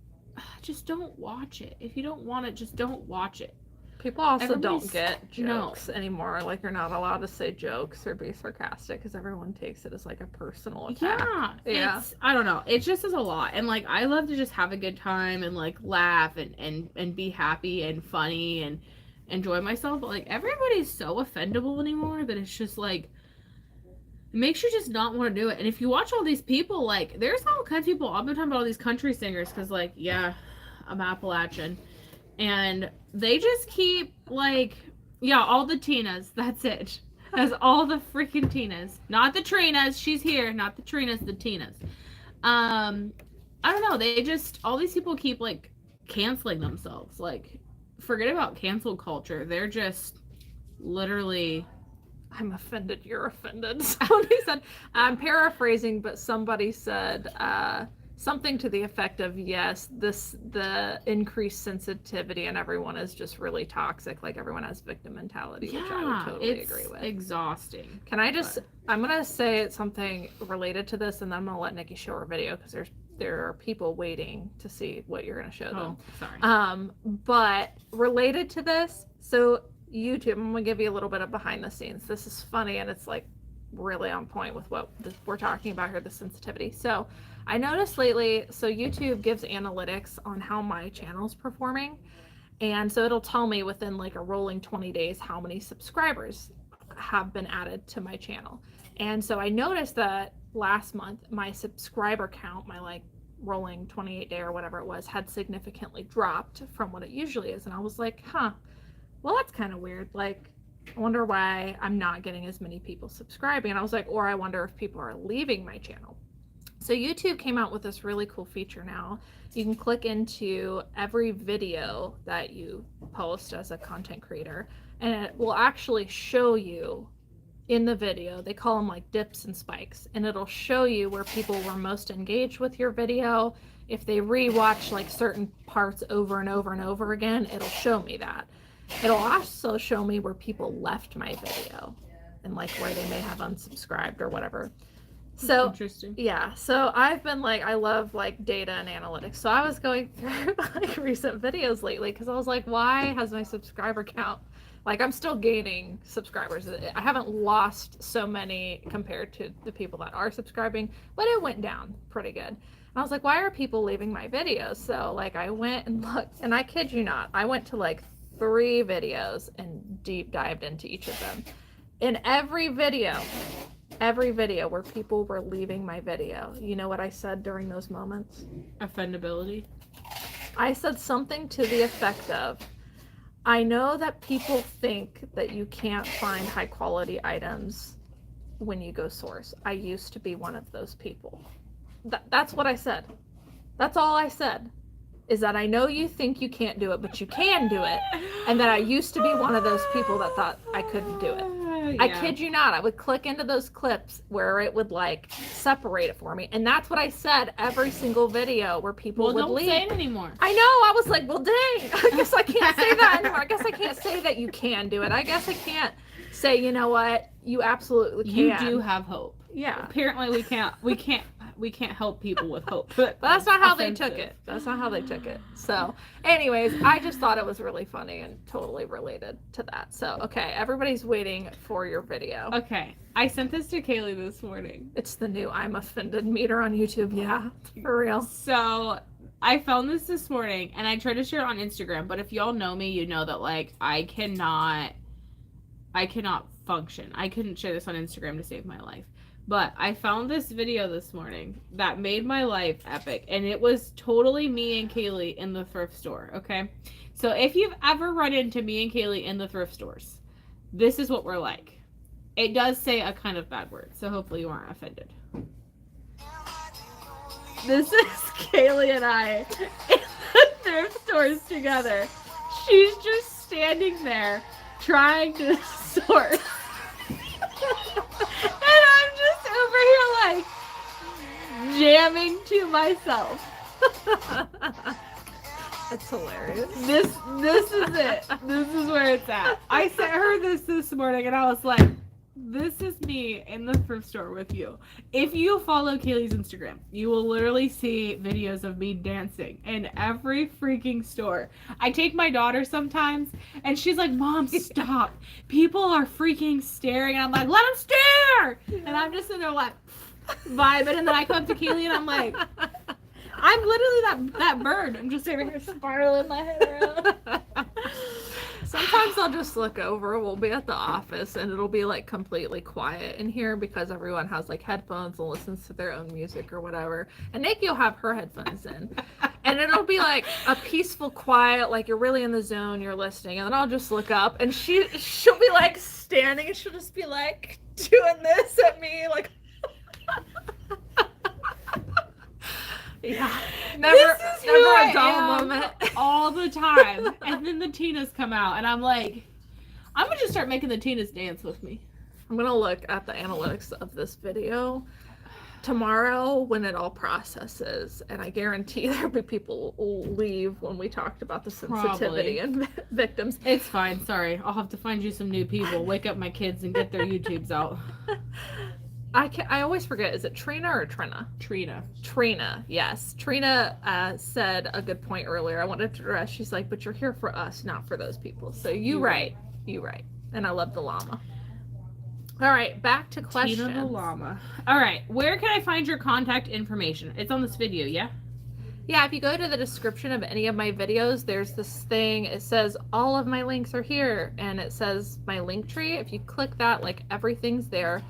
just don't watch it. If you don't want it, just don't watch it. People also don't get jokes anymore. Like, you're not allowed to say jokes or be sarcastic because everyone takes it as like a personal attack. Yeah. I don't know. It just is a lot. And like, I love to just have a good time and like laugh and be happy and funny and enjoy myself. But like, everybody's so offendable anymore that it's just like, it makes you just not want to do it. And if you watch all these people, like, there's all kinds of people. I've been talking about all these country singers because like, yeah, I'm Appalachian. And they just keep like, all the Tinas. That's it. That's all the freaking Tinas. Not the Trinas. She's here. Not the Trinas. The Tinas. I don't know. They just, all these people keep like canceling themselves. Like, forget about cancel culture. They're just literally. I'm offended. You're offended. Somebody said, I'm paraphrasing, but somebody said, something to the effect of, yes, the increased sensitivity and everyone is just really toxic. Like, everyone has victim mentality, which I would totally agree with. Exhausting. Can I just, I'm going to say something related to this, and then I'm going to let Nikki show her video because there are people waiting to see what you're going to show them. Sorry. But related to this, so YouTube, I'm going to give you a little bit of behind the scenes. This is funny, and it's like really on point with what we're talking about here, the sensitivity. So I noticed lately, so YouTube gives analytics on how my channel's performing. And so it'll tell me within like a rolling 20 days how many subscribers have been added to my channel. And so I noticed that last month, my subscriber count, my like rolling 28 day or whatever it was, had significantly dropped from what it usually is. And I was like, well, that's kind of weird. Like, I wonder why I'm not getting as many people subscribing. And I was like, or I wonder if people are leaving my channel. So YouTube came out with this really cool feature now. You can click into every video that you post as a content creator, and it will actually show you in the video, they call them like dips and spikes, and it'll show you where people were most engaged with your video. If they rewatch like certain parts over and over and over again, it'll show me that. It'll also show me where people left my video and like where they may have unsubscribed or whatever. So interesting. Yeah, so I've been like, I love like data and analytics. So I was going through like recent videos lately because I was like, why has my subscriber count, like, I'm still gaining subscribers. I haven't lost so many compared to the people that are subscribing, but it went down pretty good. I was like, why are people leaving my videos? So like I went and looked, and I kid you not, I went to like 3 videos and deep dived into each of them. In every video where people were leaving my video, you know what I said during those moments? Offendability. I said something to the effect of, I know that people think that you can't find high quality items when you go source. I used to be one of those people. That's what I said. That's all I said. Is that I know you think you can't do it, but you can do it. And that I used to be one of those people that thought I couldn't do it. Yeah. I kid you not. I would click into those clips where it would like separate it for me. And that's what I said every single video where people would leave. Don't say it anymore. I know. I was like, well, dang. I guess I can't say that anymore. I guess I can't say that you can do it. I guess I can't say, you know what? You absolutely can. You do have hope. Yeah. Apparently we can't help people with hope. But that's not how they took it. That's not how they took it. So, anyways, I just thought it was really funny and totally related to that. So, okay, everybody's waiting for your video. Okay. I sent this to Cayley this morning. It's the new I'm offended meter on YouTube. Yeah, for real. So, I found this morning and I tried to share it on Instagram, but if y'all know me, you know that like I cannot function. I couldn't share this on Instagram to save my life. But I found this video this morning that made my life epic. And it was totally me and Cayley in the thrift store, okay? So if you've ever run into me and Cayley in the thrift stores, this is what we're like. It does say a kind of bad word, so hopefully you aren't offended. This is Cayley and I in the thrift stores together. She's just standing there trying to sort. And I'm just over here like jamming to myself. That's hilarious. This is it. This is where it's at. I sent her this morning and I was like, this is me in the thrift store with you. If you follow Cayley's Instagram, you will literally see videos of me dancing in every freaking store. I take my daughter sometimes and she's like, Mom, stop. People are freaking staring. And I'm like, let them stare. Yeah. And I'm just in there like vibing. And then I come up to Cayley and I'm like, I'm literally that bird. I'm just over here spiraling my head around. Sometimes I'll just look over. We'll be at the office and it'll be like completely quiet in here because everyone has like headphones and listens to their own music or whatever. And Nikki will have her headphones in. And it'll be like a peaceful quiet, like you're really in the zone, you're listening. And then I'll just look up and she'll be like standing and she'll just be like doing this at me like yeah. Never a dull moment. All the time. And then the Tinas come out and I'm like, I'm gonna just start making the Tinas dance with me. I'm gonna look at the analytics of this video tomorrow when it all processes, and I guarantee there'll be people who will leave when we talked about the sensitivity and victims. It's fine. Sorry. I'll have to find you some new people. Wake up my kids and get their YouTubes out. I always forget. Is it Trina or Trina? Trina, yes. Trina said a good point earlier. I wanted to address. She's like, but you're here for us, not for those people. So you right. And I love the llama. All right, back to questions. Tina the llama. All right, where can I find your contact information? It's on this video, yeah? Yeah, if you go to the description of any of my videos, there's this thing. It says all of my links are here, and it says my Linktree. If you click that, like everything's there.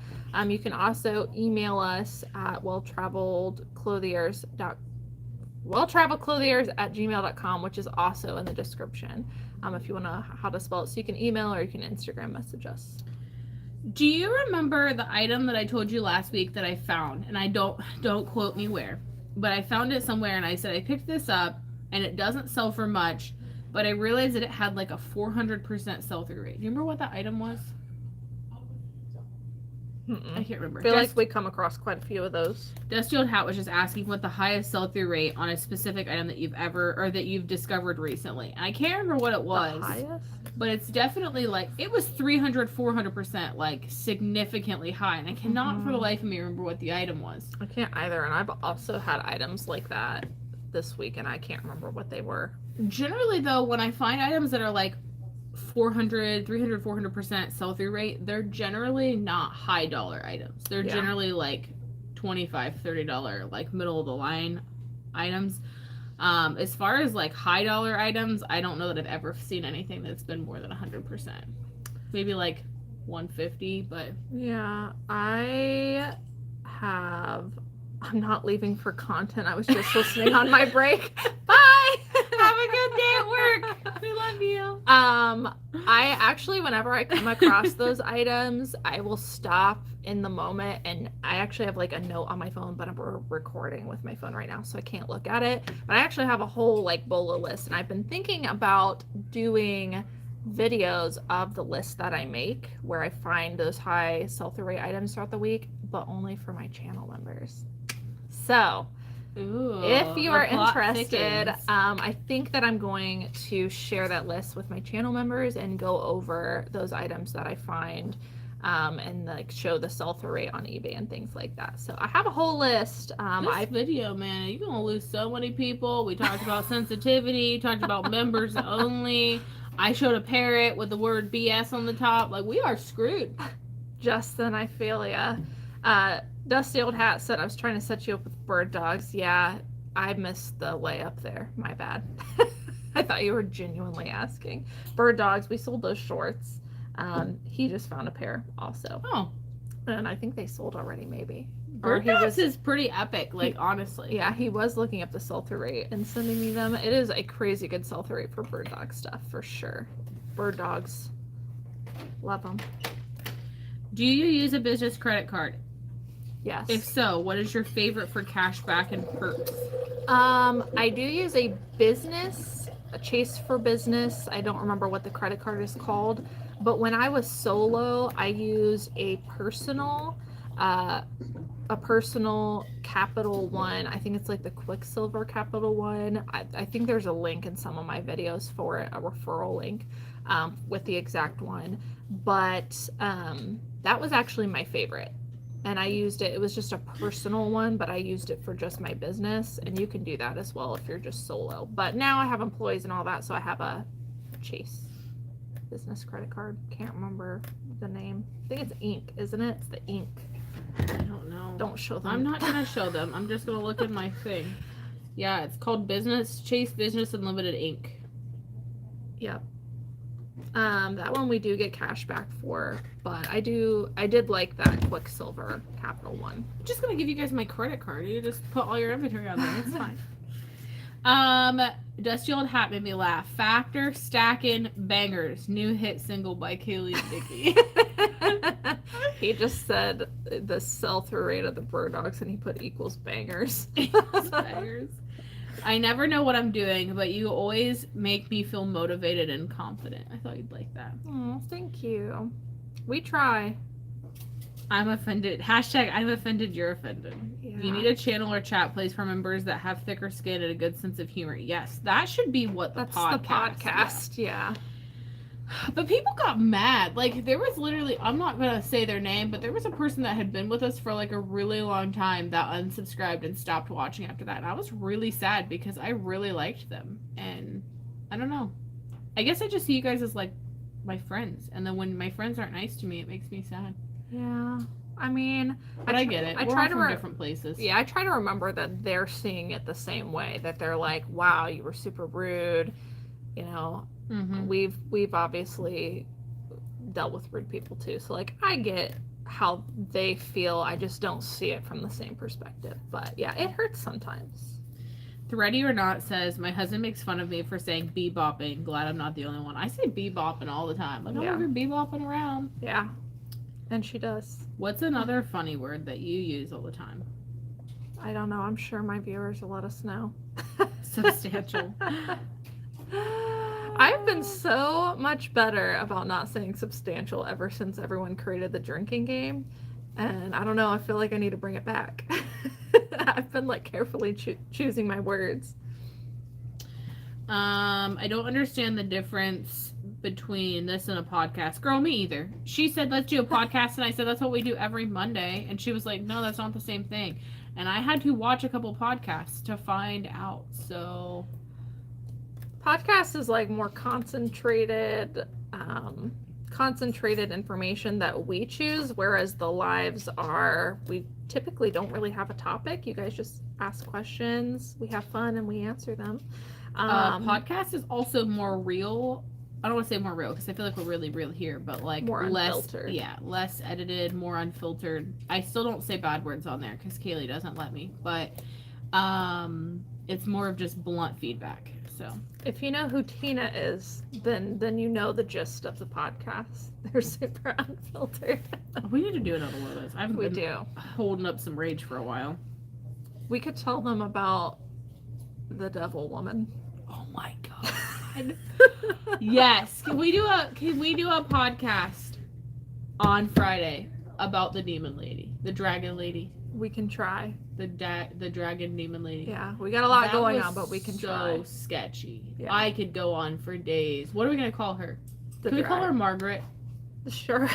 You can also email us at welltraveledclothiers@gmail.com, which is also in the description. If you want to know how to spell it, so you can email or you can Instagram message us. Do you remember the item that I told you last week that I found? And I don't quote me where, but I found it somewhere and I said I picked this up and it doesn't sell for much, but I realized that it had like a 400% sell-through rate. Do you remember what that item was? I can't remember. I feel like we come across quite a few of those. Dusty Old Hat was just asking what the highest sell-through rate on a specific item that you've discovered recently. And I can't remember what it was. The highest? But it's definitely like, it was 300, 400%, like significantly high. And I cannot for the life of me remember what the item was. I can't either. And I've also had items like that this week and I can't remember what they were. Generally though, when I find items that are like 300, 400% sell-through rate, they're generally not high dollar items. They're generally like $25, $30, like middle of the line items. As far as like high dollar items, I don't know that I've ever seen anything that's been more than 100%. Maybe like 150, but Yeah, I'm not leaving for content. I was just listening on my break. Bye. Have a good day at work. We love you. I actually, whenever I come across those items, I will stop in the moment, and I actually have like a note on my phone, but I'm recording with my phone right now, so I can't look at it. But I actually have a whole like BOLA list, and I've been thinking about doing videos of the list that I make where I find those high sell-through rate items throughout the week, but only for my channel members. So Ooh, if you are plot interested, thickens. I think that I'm going to share that list with my channel members and go over those items that I find, and like show the sell-through rate on eBay and things like that. So I have a whole list. This video, man, you're gonna lose so many people. We talked about sensitivity, talked about members only. I showed a parrot with the word BS on the top. Like, we are screwed. Justin, I feel ya. Dusty Old Hat said I was trying to set you up with bird dogs. Yeah, I missed the layup there. My bad. I thought you were genuinely asking. Bird dogs, we sold those shorts. He just found a pair also. Oh. And I think they sold already, maybe. Bird dogs is pretty epic, like, honestly. Yeah, he was looking up the sell-through rate and sending me them. It is a crazy good sell-through rate for bird dog stuff, for sure. Bird dogs. Love them. Do you use a business credit card? Yes. If so, what is your favorite for cash back and perks? I do use a Chase for Business. I don't remember what the credit card is called, but when I was solo, I used a personal Capital One. I think it's like the Quicksilver Capital One. I think there's a link in some of my videos for it, a referral link, with the exact one. But that was actually my favorite. And I used it. It was just a personal one, but I used it for just my business. And you can do that as well if you're just solo. But now I have employees and all that, so I have a Chase business credit card. Can't remember the name. I think it's Ink, isn't it? It's the Ink. I don't know. Don't show them. I'm not going to show them. I'm just going to look at my thing. Yeah, it's called Chase Business Unlimited Inc. Yep. That one we do get cash back for, but I did like that Quicksilver Capital One. I'm just gonna give you guys my credit card. You just put all your inventory on there. It's fine. Dusty Old Hat made me laugh. Factor Stacking Bangers, new hit single by Cayley and Dickie. He just said the sell-through rate of the bird dogs, and he put equals bangers. Equals bangers. I never know what I'm doing, but you always make me feel motivated and confident. I thought you'd like that. Oh, thank you. We try. I'm offended. Hashtag I'm offended, you're offended. Yeah. You need a channel or chat place for members that have thicker skin and a good sense of humor. Yes, that should be what That's the podcast. Yeah. But people got mad. Like, there was literally, I'm not going to say their name, but there was a person that had been with us for like a really long time that unsubscribed and stopped watching after that. And I was really sad because I really liked them. And I don't know. I guess I just see you guys as like my friends. And then when my friends aren't nice to me, it makes me sad. Yeah. I mean, but I get it. We're try all to from different places. Yeah, I try to remember that they're seeing it the same way. That they're like, wow, you were super rude. You know, mm-hmm. We've obviously dealt with rude people too. So like, I get how they feel. I just don't see it from the same perspective. But yeah, it hurts sometimes. Thready or Not says, my husband makes fun of me for saying bebopping. Glad I'm not the only one. I say bebopping all the time. Like, I'm over bebopping around. Yeah. And she does. What's another funny word that you use all the time? I don't know. I'm sure my viewers will let us know. Substantial. I've been so much better about not saying substantial ever since everyone created the drinking game. And I don't know. I feel like I need to bring it back. I've been like carefully choosing my words. I don't understand the difference between this and a podcast. Girl, me either. She said, let's do a podcast. And I said, that's what we do every Monday. And she was like, no, that's not the same thing. And I had to watch a couple podcasts to find out. So podcast is like more concentrated concentrated information that we choose, whereas the lives are, we typically don't really have a topic. You guys just ask questions, we have fun, and we answer them. Podcast is also more real. I don't want to say more real because I feel like we're really real here, but like More less, unfiltered. yeah, less edited, more unfiltered. I still don't say bad words on there because Cayley doesn't let me, but it's more of just blunt feedback. So If you know who Tina is, then you know the gist of the podcast. They're super unfiltered. we need to do another one of those. I've We been do. holding up some rage for a while. We could tell them about the devil woman. Oh my god. Yes. Can we do a podcast on Friday about the demon lady, the dragon lady, We can try. the dragon demon lady? Yeah, we got a lot That going was on, but we can so try. sketchy. Yeah. I could go on for days. What are we gonna call her? The Can we call her drag- Margaret? Sure.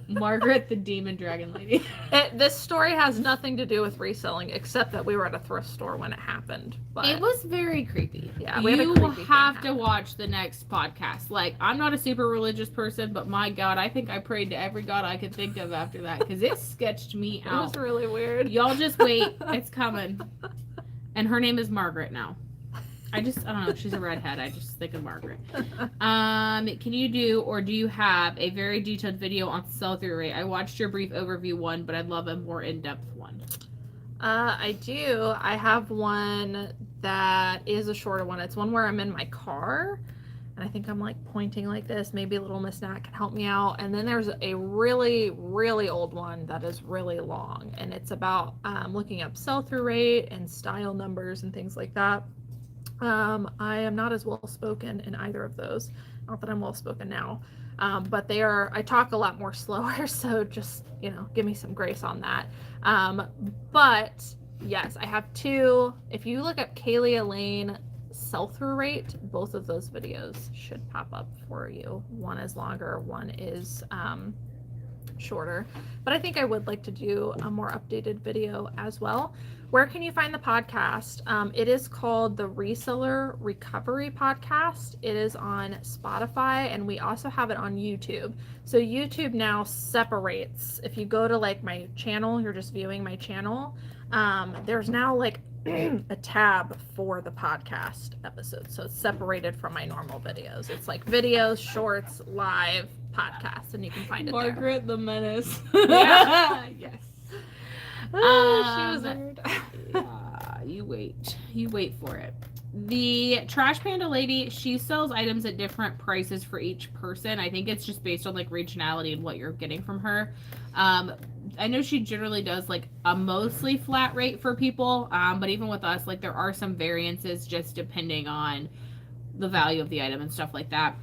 Margaret, the demon dragon lady. This story has nothing to do with reselling, except that we were at a thrift store when it happened. But It was very creepy. Yeah, we had a you creepy thing have to happen. watch the next podcast. Like, I'm not a super religious person, but my God, I think I prayed to every God I could think of after that because it sketched me it was out. really weird. Y'all just wait, it's coming. And her name is Margaret now. I don't know. She's a redhead. I just think of Margaret. Can you do you have a very detailed video on sell-through rate? I watched your brief overview one, but I'd love a more in-depth one. I do. I have one that is a shorter one. It's one where I'm in my car, and I think I'm like pointing like this. Maybe little Miss Nat can help me out. And then there's a really, really old one that is really long, and it's about looking up sell-through rate and style numbers and things like that. I am not as well spoken in either of those. Not that I'm well spoken now, but I talk a lot more slower, so just, give me some grace on that. But yes, I have two. If you look up Cayley, Elaine sell-through rate, both of those videos should pop up for you. One is longer, one is shorter, but I think I would like to do a more updated video as well. Where can you find the podcast? It is called the Reseller Recovery Podcast. It is on Spotify, and we also have it on YouTube. So YouTube now separates. If you go to like my channel, you're just viewing my channel, there's now like a tab for the podcast episodes. So it's separated from my normal videos. It's like videos, shorts, live, podcasts, and you can find it there. Margaret the Menace. Yeah. Yes. Oh, she was weird. Yeah, you wait for it. The Trash Panda lady, she sells items at different prices for each person. I think it's just based on like regionality and what you're getting from her. I know she generally does like a mostly flat rate for people, but even with us, like there are some variances just depending on the value of the item and stuff like that.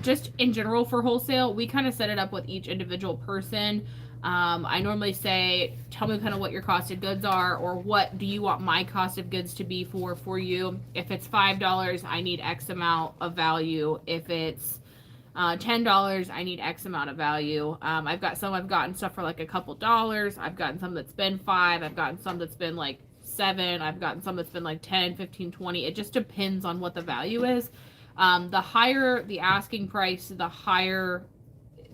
Just in general for wholesale, we kind of set it up with each individual person. I normally say, tell me kind of what your cost of goods are, or what do you want my cost of goods to be for you. If it's $5, I need X amount of value. If it's $10, I need X amount of value. I've gotten stuff for like a couple dollars. I've gotten some that's been $5. I've gotten some that's been like $7. I've gotten some that's been like $10, $15, $20. It just depends on what the value is. The higher the asking price, the higher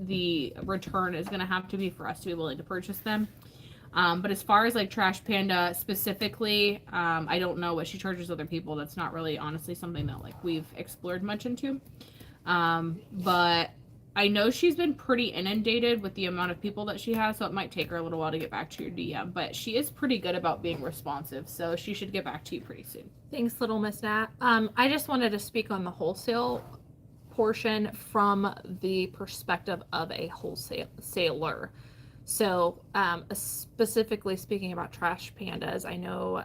the return is going to have to be for us to be willing to purchase them. But as far as like Trash Panda specifically, I don't know what she charges other people. That's not really honestly something that like we've explored much into. But I know she's been pretty inundated with the amount of people that she has, so it might take her a little while to get back to your DM, but she is pretty good about being responsive, so she should get back to you pretty soon. Thanks, little Miss Nat. I just wanted to speak on the wholesale portion from the perspective of a wholesaler. So specifically speaking about Trash Pandas, I know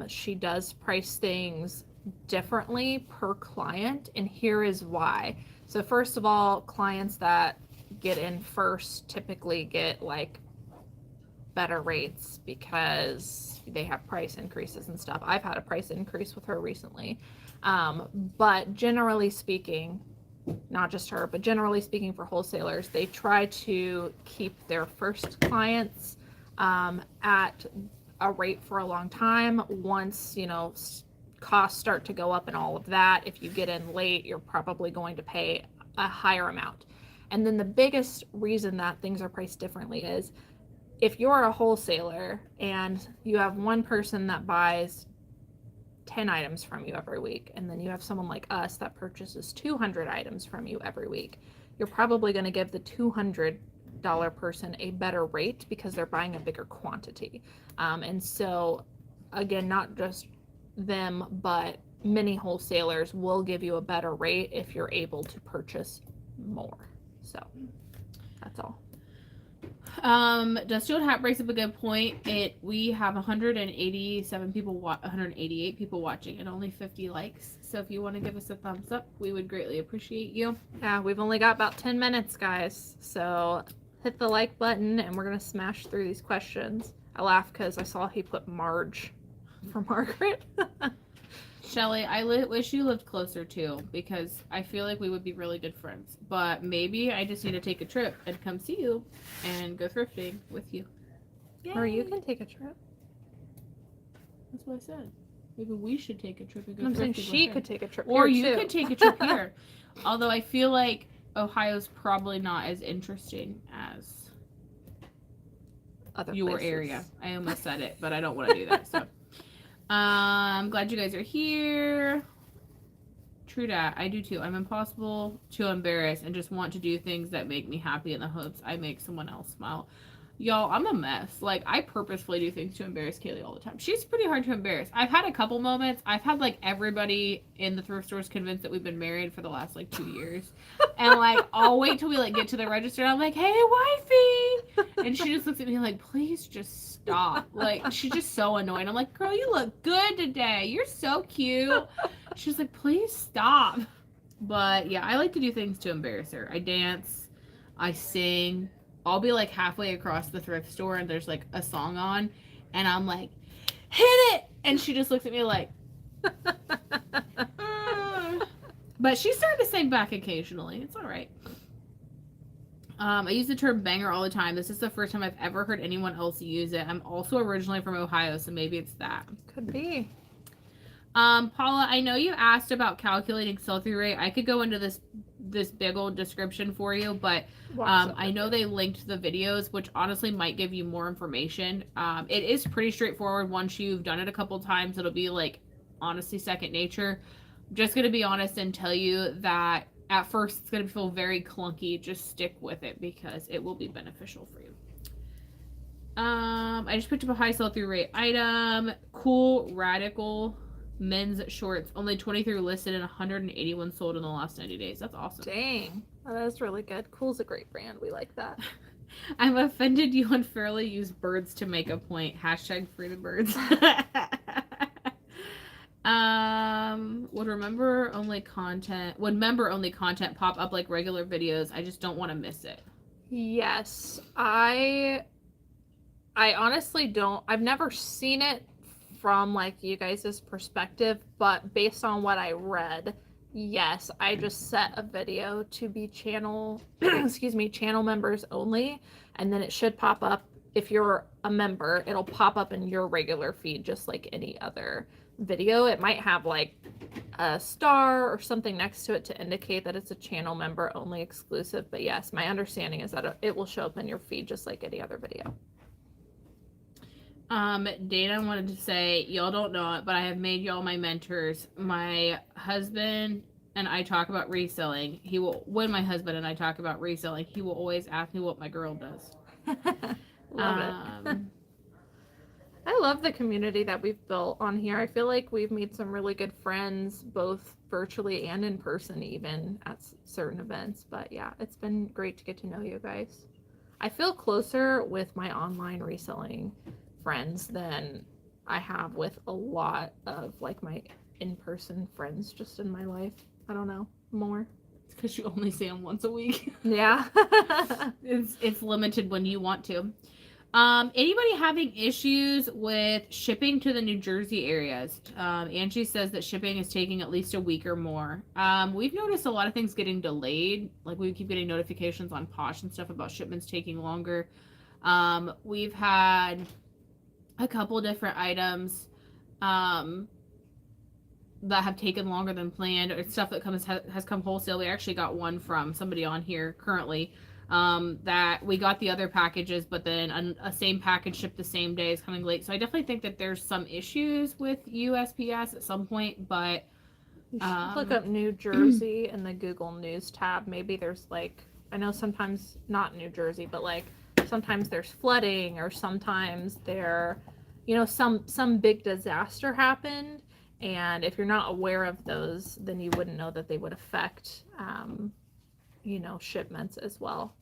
she does price things differently per client, and here is why. So first of all, clients that get in first typically get like better rates because they have price increases and stuff. I've had a price increase with her recently. But generally speaking, not just her, but generally speaking for wholesalers, they try to keep their first clients at a rate for a long time. Once, costs start to go up and all of that, if you get in late, you're probably going to pay a higher amount. And then the biggest reason that things are priced differently is if you're a wholesaler and you have one person that buys 10 items from you every week, and then you have someone like us that purchases 200 items from you every week, you're probably going to give the $200 person a better rate because they're buying a bigger quantity. And so, again, not just them, but many wholesalers will give you a better rate if you're able to purchase more. So that's all. Dusty Old Hat brings up a good point. We have 187 people, 188 people watching, and only 50 likes. So if you want to give us a thumbs up, we would greatly appreciate you. Yeah, we've only got about 10 minutes, guys. So hit the like button, and we're gonna smash through these questions. I laugh because I saw he put Marge for Margaret. Shelly, I wish you lived closer too, because I feel like we would be really good friends. But maybe I just need to take a trip and come see you and go thrifting with you. Yay. Or you can take a trip. That's what I said. Maybe we should take a trip and go I'm saying thrifting she with could her. take a trip Or here, you too. could take a trip here. Although I feel like Ohio's probably not as interesting as Other your places. area. I almost said it, but I don't want to do that. So I'm glad you guys are here. True that. I do too. I'm impossible to embarrass and just want to do things that make me happy in the hopes I make someone else smile. Y'all, I'm a mess. Like, I purposefully do things to embarrass Cayley all the time. She's pretty hard to embarrass. I've had a couple moments. I've had, like, everybody in the thrift stores convinced that we've been married for the last, like, 2 years. And, like, I'll wait till we, like, get to the register and I'm like, hey, wifey! And she just looks at me like, please just stop. Like, she's just so annoyed. I'm like, girl, you look good today. You're so cute. She's like, please stop. But, yeah, I like to do things to embarrass her. I dance. I sing. I'll be like halfway across the thrift store and there's like a song on and I'm like, hit it! And she just looks at me like, But she's starting to sing back occasionally. It's all right. I use the term banger all the time. This is the first time I've ever heard anyone else use it. I'm also originally from Ohio, so maybe it's that. Could be. Paula, I know you asked about calculating sell-through rate. I could go into this big old description for you, but I know they linked the videos, which honestly might give you more information. It is pretty straightforward. Once you've done it a couple times, it'll be like honestly second nature. I'm just gonna be honest and tell you that at first it's gonna feel very clunky. Just stick with it because it will be beneficial for you. I just picked up a high sell-through rate item. Cool Radical men's shorts, only 23 listed and 181 sold in the last 90 days. That's awesome. Dang. Oh, that is really good. Cool's a great brand. We like that. I'm offended you unfairly use birds to make a point. Hashtag free the birds. Would member only content pop up like regular videos? I just don't want to miss it. Yes. I honestly don't. I've never seen it from like you guys' perspective, but based on what I read, yes, I just set a video to be channel channel members only, and then it should pop up. If you're a member, it'll pop up in your regular feed just like any other video. It might have like a star or something next to it to indicate that it's a channel member only exclusive, but yes, my understanding is that it will show up in your feed just like any other video. Dana wanted to say, y'all don't know it, but I have made y'all my mentors. My husband and I talk about reselling. When my husband and I talk about reselling, he will always ask me what my girl does. Love it. I love the community that we've built on here. I feel like we've made some really good friends, both virtually and in person, even at certain events. But yeah, it's been great to get to know you guys. I feel closer with my online reselling friends than I have with a lot of like my in-person friends just in my life. I don't know, more. It's because you only see them once a week. Yeah. It's limited when you want to. Anybody having issues with shipping to the New Jersey areas? Angie says that shipping is taking at least a week or more. We've noticed a lot of things getting delayed. Like we keep getting notifications on Posh and stuff about shipments taking longer. We've had a couple different items that have taken longer than planned, or stuff that has come wholesale. We actually got one from somebody on here currently, that we got the other packages, but then a same package shipped the same day is coming late. So I definitely think that there's some issues with USPS at some point, but you should look up New Jersey in the Google News tab. Maybe there's like, I know sometimes not New Jersey, but like sometimes there's flooding, or sometimes there, you know, some big disaster happened, and if you're not aware of those, then you wouldn't know that they would affect you know, shipments as well.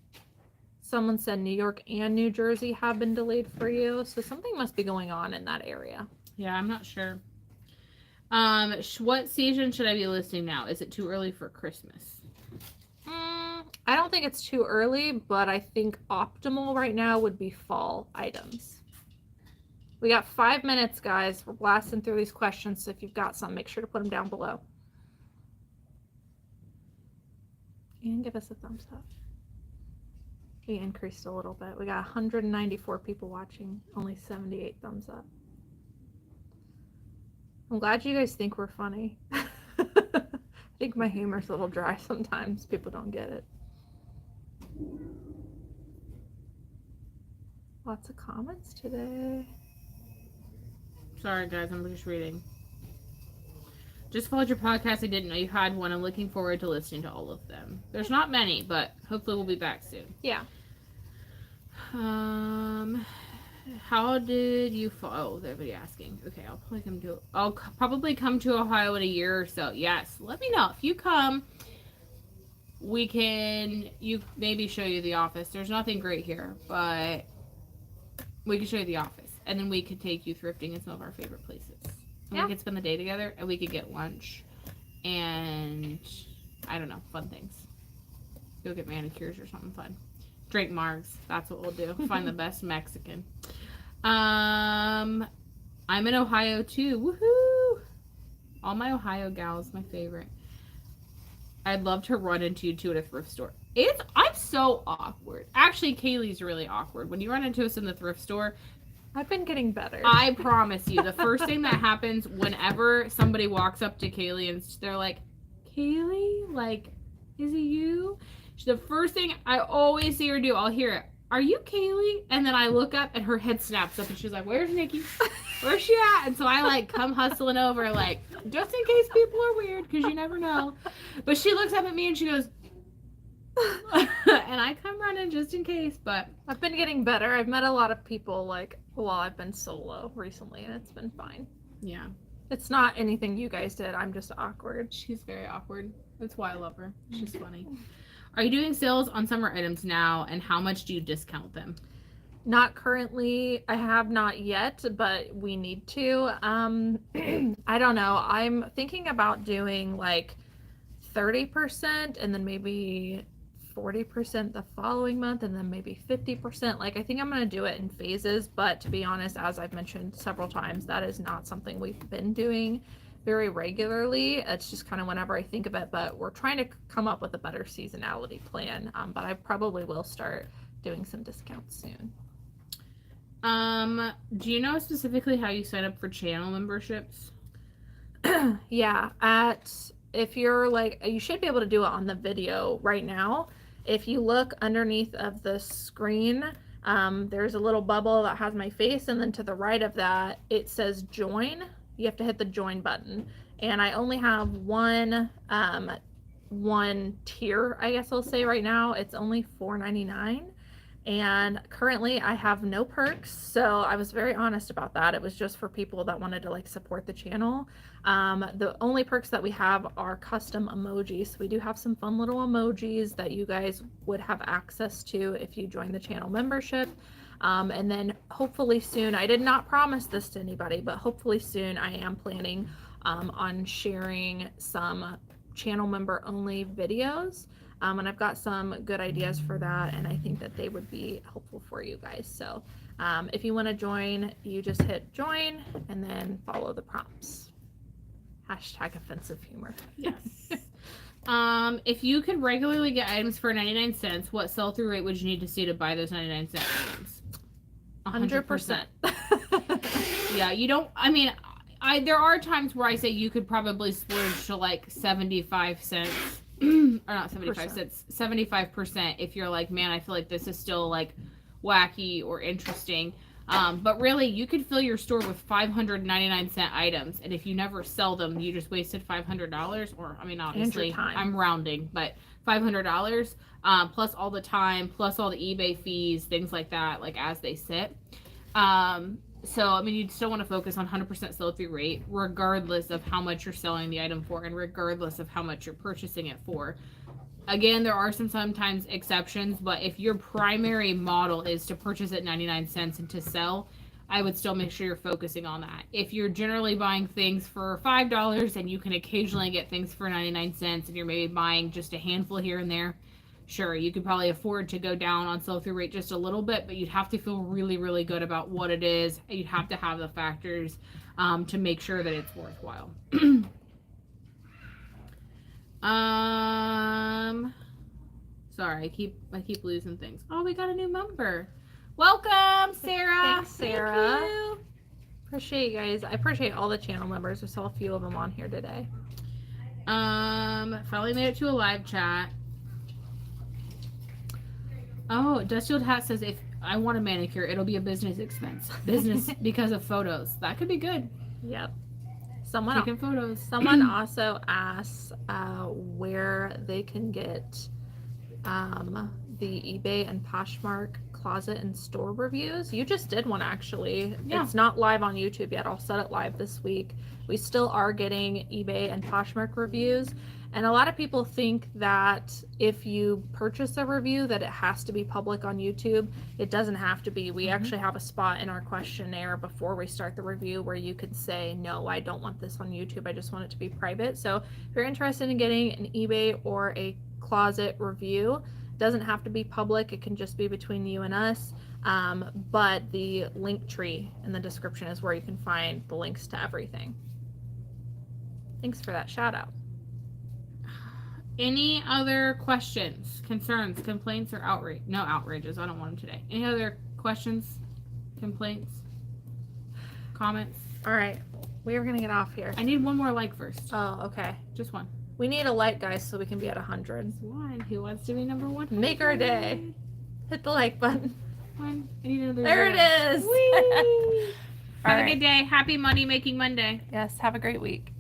Someone said New York and New Jersey have been delayed for you, so something must be going on in that area. Yeah, I'm not sure. What season should I be listing now? Is it too early for Christmas? I don't think it's too early, but I think optimal right now would be fall items. We got 5 minutes, guys. We're blasting through these questions, so if you've got some, make sure to put them down below. And give us a thumbs up. We increased a little bit. We got 194 people watching, only 78 thumbs up. I'm glad you guys think we're funny. I think my humor's a little dry sometimes. People don't get it. Lots of comments today. Sorry, guys. I'm just reading. Just followed your podcast. I didn't know you had one. I'm looking forward to listening to all of them. There's not many, but hopefully we'll be back soon. Yeah. How did you follow? Oh, everybody asking. Okay, I'll probably come to Ohio in a year or so. Yes, let me know if you come. We can maybe show you the office. There's nothing great here, but we can show you the office, and then we could take you thrifting in some of our favorite places. And we could spend the day together, and we could get lunch, and I don't know, fun things. Go get manicures or something fun. Drink margs. That's what we'll do. Find the best Mexican. I'm in Ohio too. Woohoo! All my Ohio gals, my favorite. I'd love to run into you too at a thrift store. I'm so awkward. Actually, Cayley's really awkward. When you run into us in the thrift store, I've been getting better. I promise you, the first thing that happens whenever somebody walks up to Cayley and they're like, Cayley, like, is it you? The first thing I always see her do, I'll hear it, are you Cayley? And then I look up and her head snaps up and she's like, where's Nikki? Where's she at? And so I like come hustling over, like, just in case people are weird, because you never know. But she looks up at me and she goes, and I come running just in case. But I've been getting better. I've met a lot of people like while I've been solo recently, and it's been fine. Yeah. It's not anything you guys did. I'm just awkward. She's very awkward. That's why I love her. She's funny. Are you doing sales on summer items now, and how much do you discount them? Not currently. I have not yet, but we need to. I don't know. I'm thinking about doing like 30% and then maybe 40% the following month, and then maybe 50%. Like, I think I'm going to do it in phases, but to be honest, as I've mentioned several times, that is not something we've been doing very regularly. It's just kind of whenever I think of it, but we're trying to come up with a better seasonality plan. But I probably will start doing some discounts soon. Do you know specifically how you sign up for channel memberships? Yeah, if you're like, you should be able to do it on the video right now. If you look underneath of the screen, there's a little bubble that has my face, and then to the right of that, it says join. You have to hit the join button, and I only have one tier, I guess I'll say right now. It's only $4.99, and currently I have no perks, so I was very honest about that. It was just for people that wanted to like support the channel. The only perks that we have are custom emojis. So we do have some fun little emojis that you guys would have access to if you join the channel membership. And then hopefully soon, I did not promise this to anybody, but hopefully soon I am planning on sharing some channel member only videos. And I've got some good ideas for that, and I think that they would be helpful for you guys. So if you want to join, you just hit join and then follow the prompts. Hashtag offensive humor. Yes. If you could regularly get items for 99 cents, what sell-through rate would you need to see to buy those 99 cent items? 100%. Yeah, you don't, I mean, there are times where I say you could probably splurge to like 75 cents. Or not 75 cents, 75% if you're like, man, I feel like this is still like wacky or interesting. But really, you could fill your store with 599-cent items, and if you never sell them, you just wasted $500. Or, I mean, obviously, I'm rounding, but $500 plus all the time, plus all the eBay fees, things like that, like as they sit. So, I mean, you'd still want to focus on 100% sell-through rate, regardless of how much you're selling the item for, and regardless of how much you're purchasing it for. Again, there are sometimes exceptions, but if your primary model is to purchase at 99 cents and to sell, I would still make sure you're focusing on that. If you're generally buying things for $5 and you can occasionally get things for 99 cents and you're maybe buying just a handful here and there, sure, you could probably afford to go down on sell-through rate just a little bit, but you'd have to feel really, really good about what it is. You'd have to have the factors to make sure that it's worthwhile. Sorry, I keep losing things. Oh, we got a new member. Welcome, Sarah. Thanks, Sarah. Thank you. Appreciate you guys. I appreciate all the channel members. We saw a few of them on here today. Finally made it to a live chat. Oh, Dusty Old Hat says if I want a manicure, it'll be a business expense. Business because of photos. That could be good. Yep. Taking photos. Someone also asks where they can get the eBay and Poshmark closet and store reviews. You just did one actually. Yeah. It's not live on YouTube yet. I'll set it live this week. We still are getting eBay and Poshmark reviews. And a lot of people think that if you purchase a review that it has to be public on YouTube. It doesn't have to be. We actually have a spot in our questionnaire before we start the review where you could say, no, I don't want this on YouTube. I just want it to be private. So if you're interested in getting an eBay or a closet review, it doesn't have to be public. It can just be between you and us. But the Linktree in the description is where you can find the links to everything. Thanks for that shout out. Any other questions, concerns, complaints, or outrage? No outrages. I don't want them today. Any other questions, complaints, comments? All right. We are going to get off here. I need one more like first. Oh, okay. Just one. We need a like, guys, so we can be at 100. One. Who wants to be number one? Make our day. Hit the like button. One. I need another. There it is. Whee! Have All a right. good day. Happy money making Monday. Yes. Have a great week.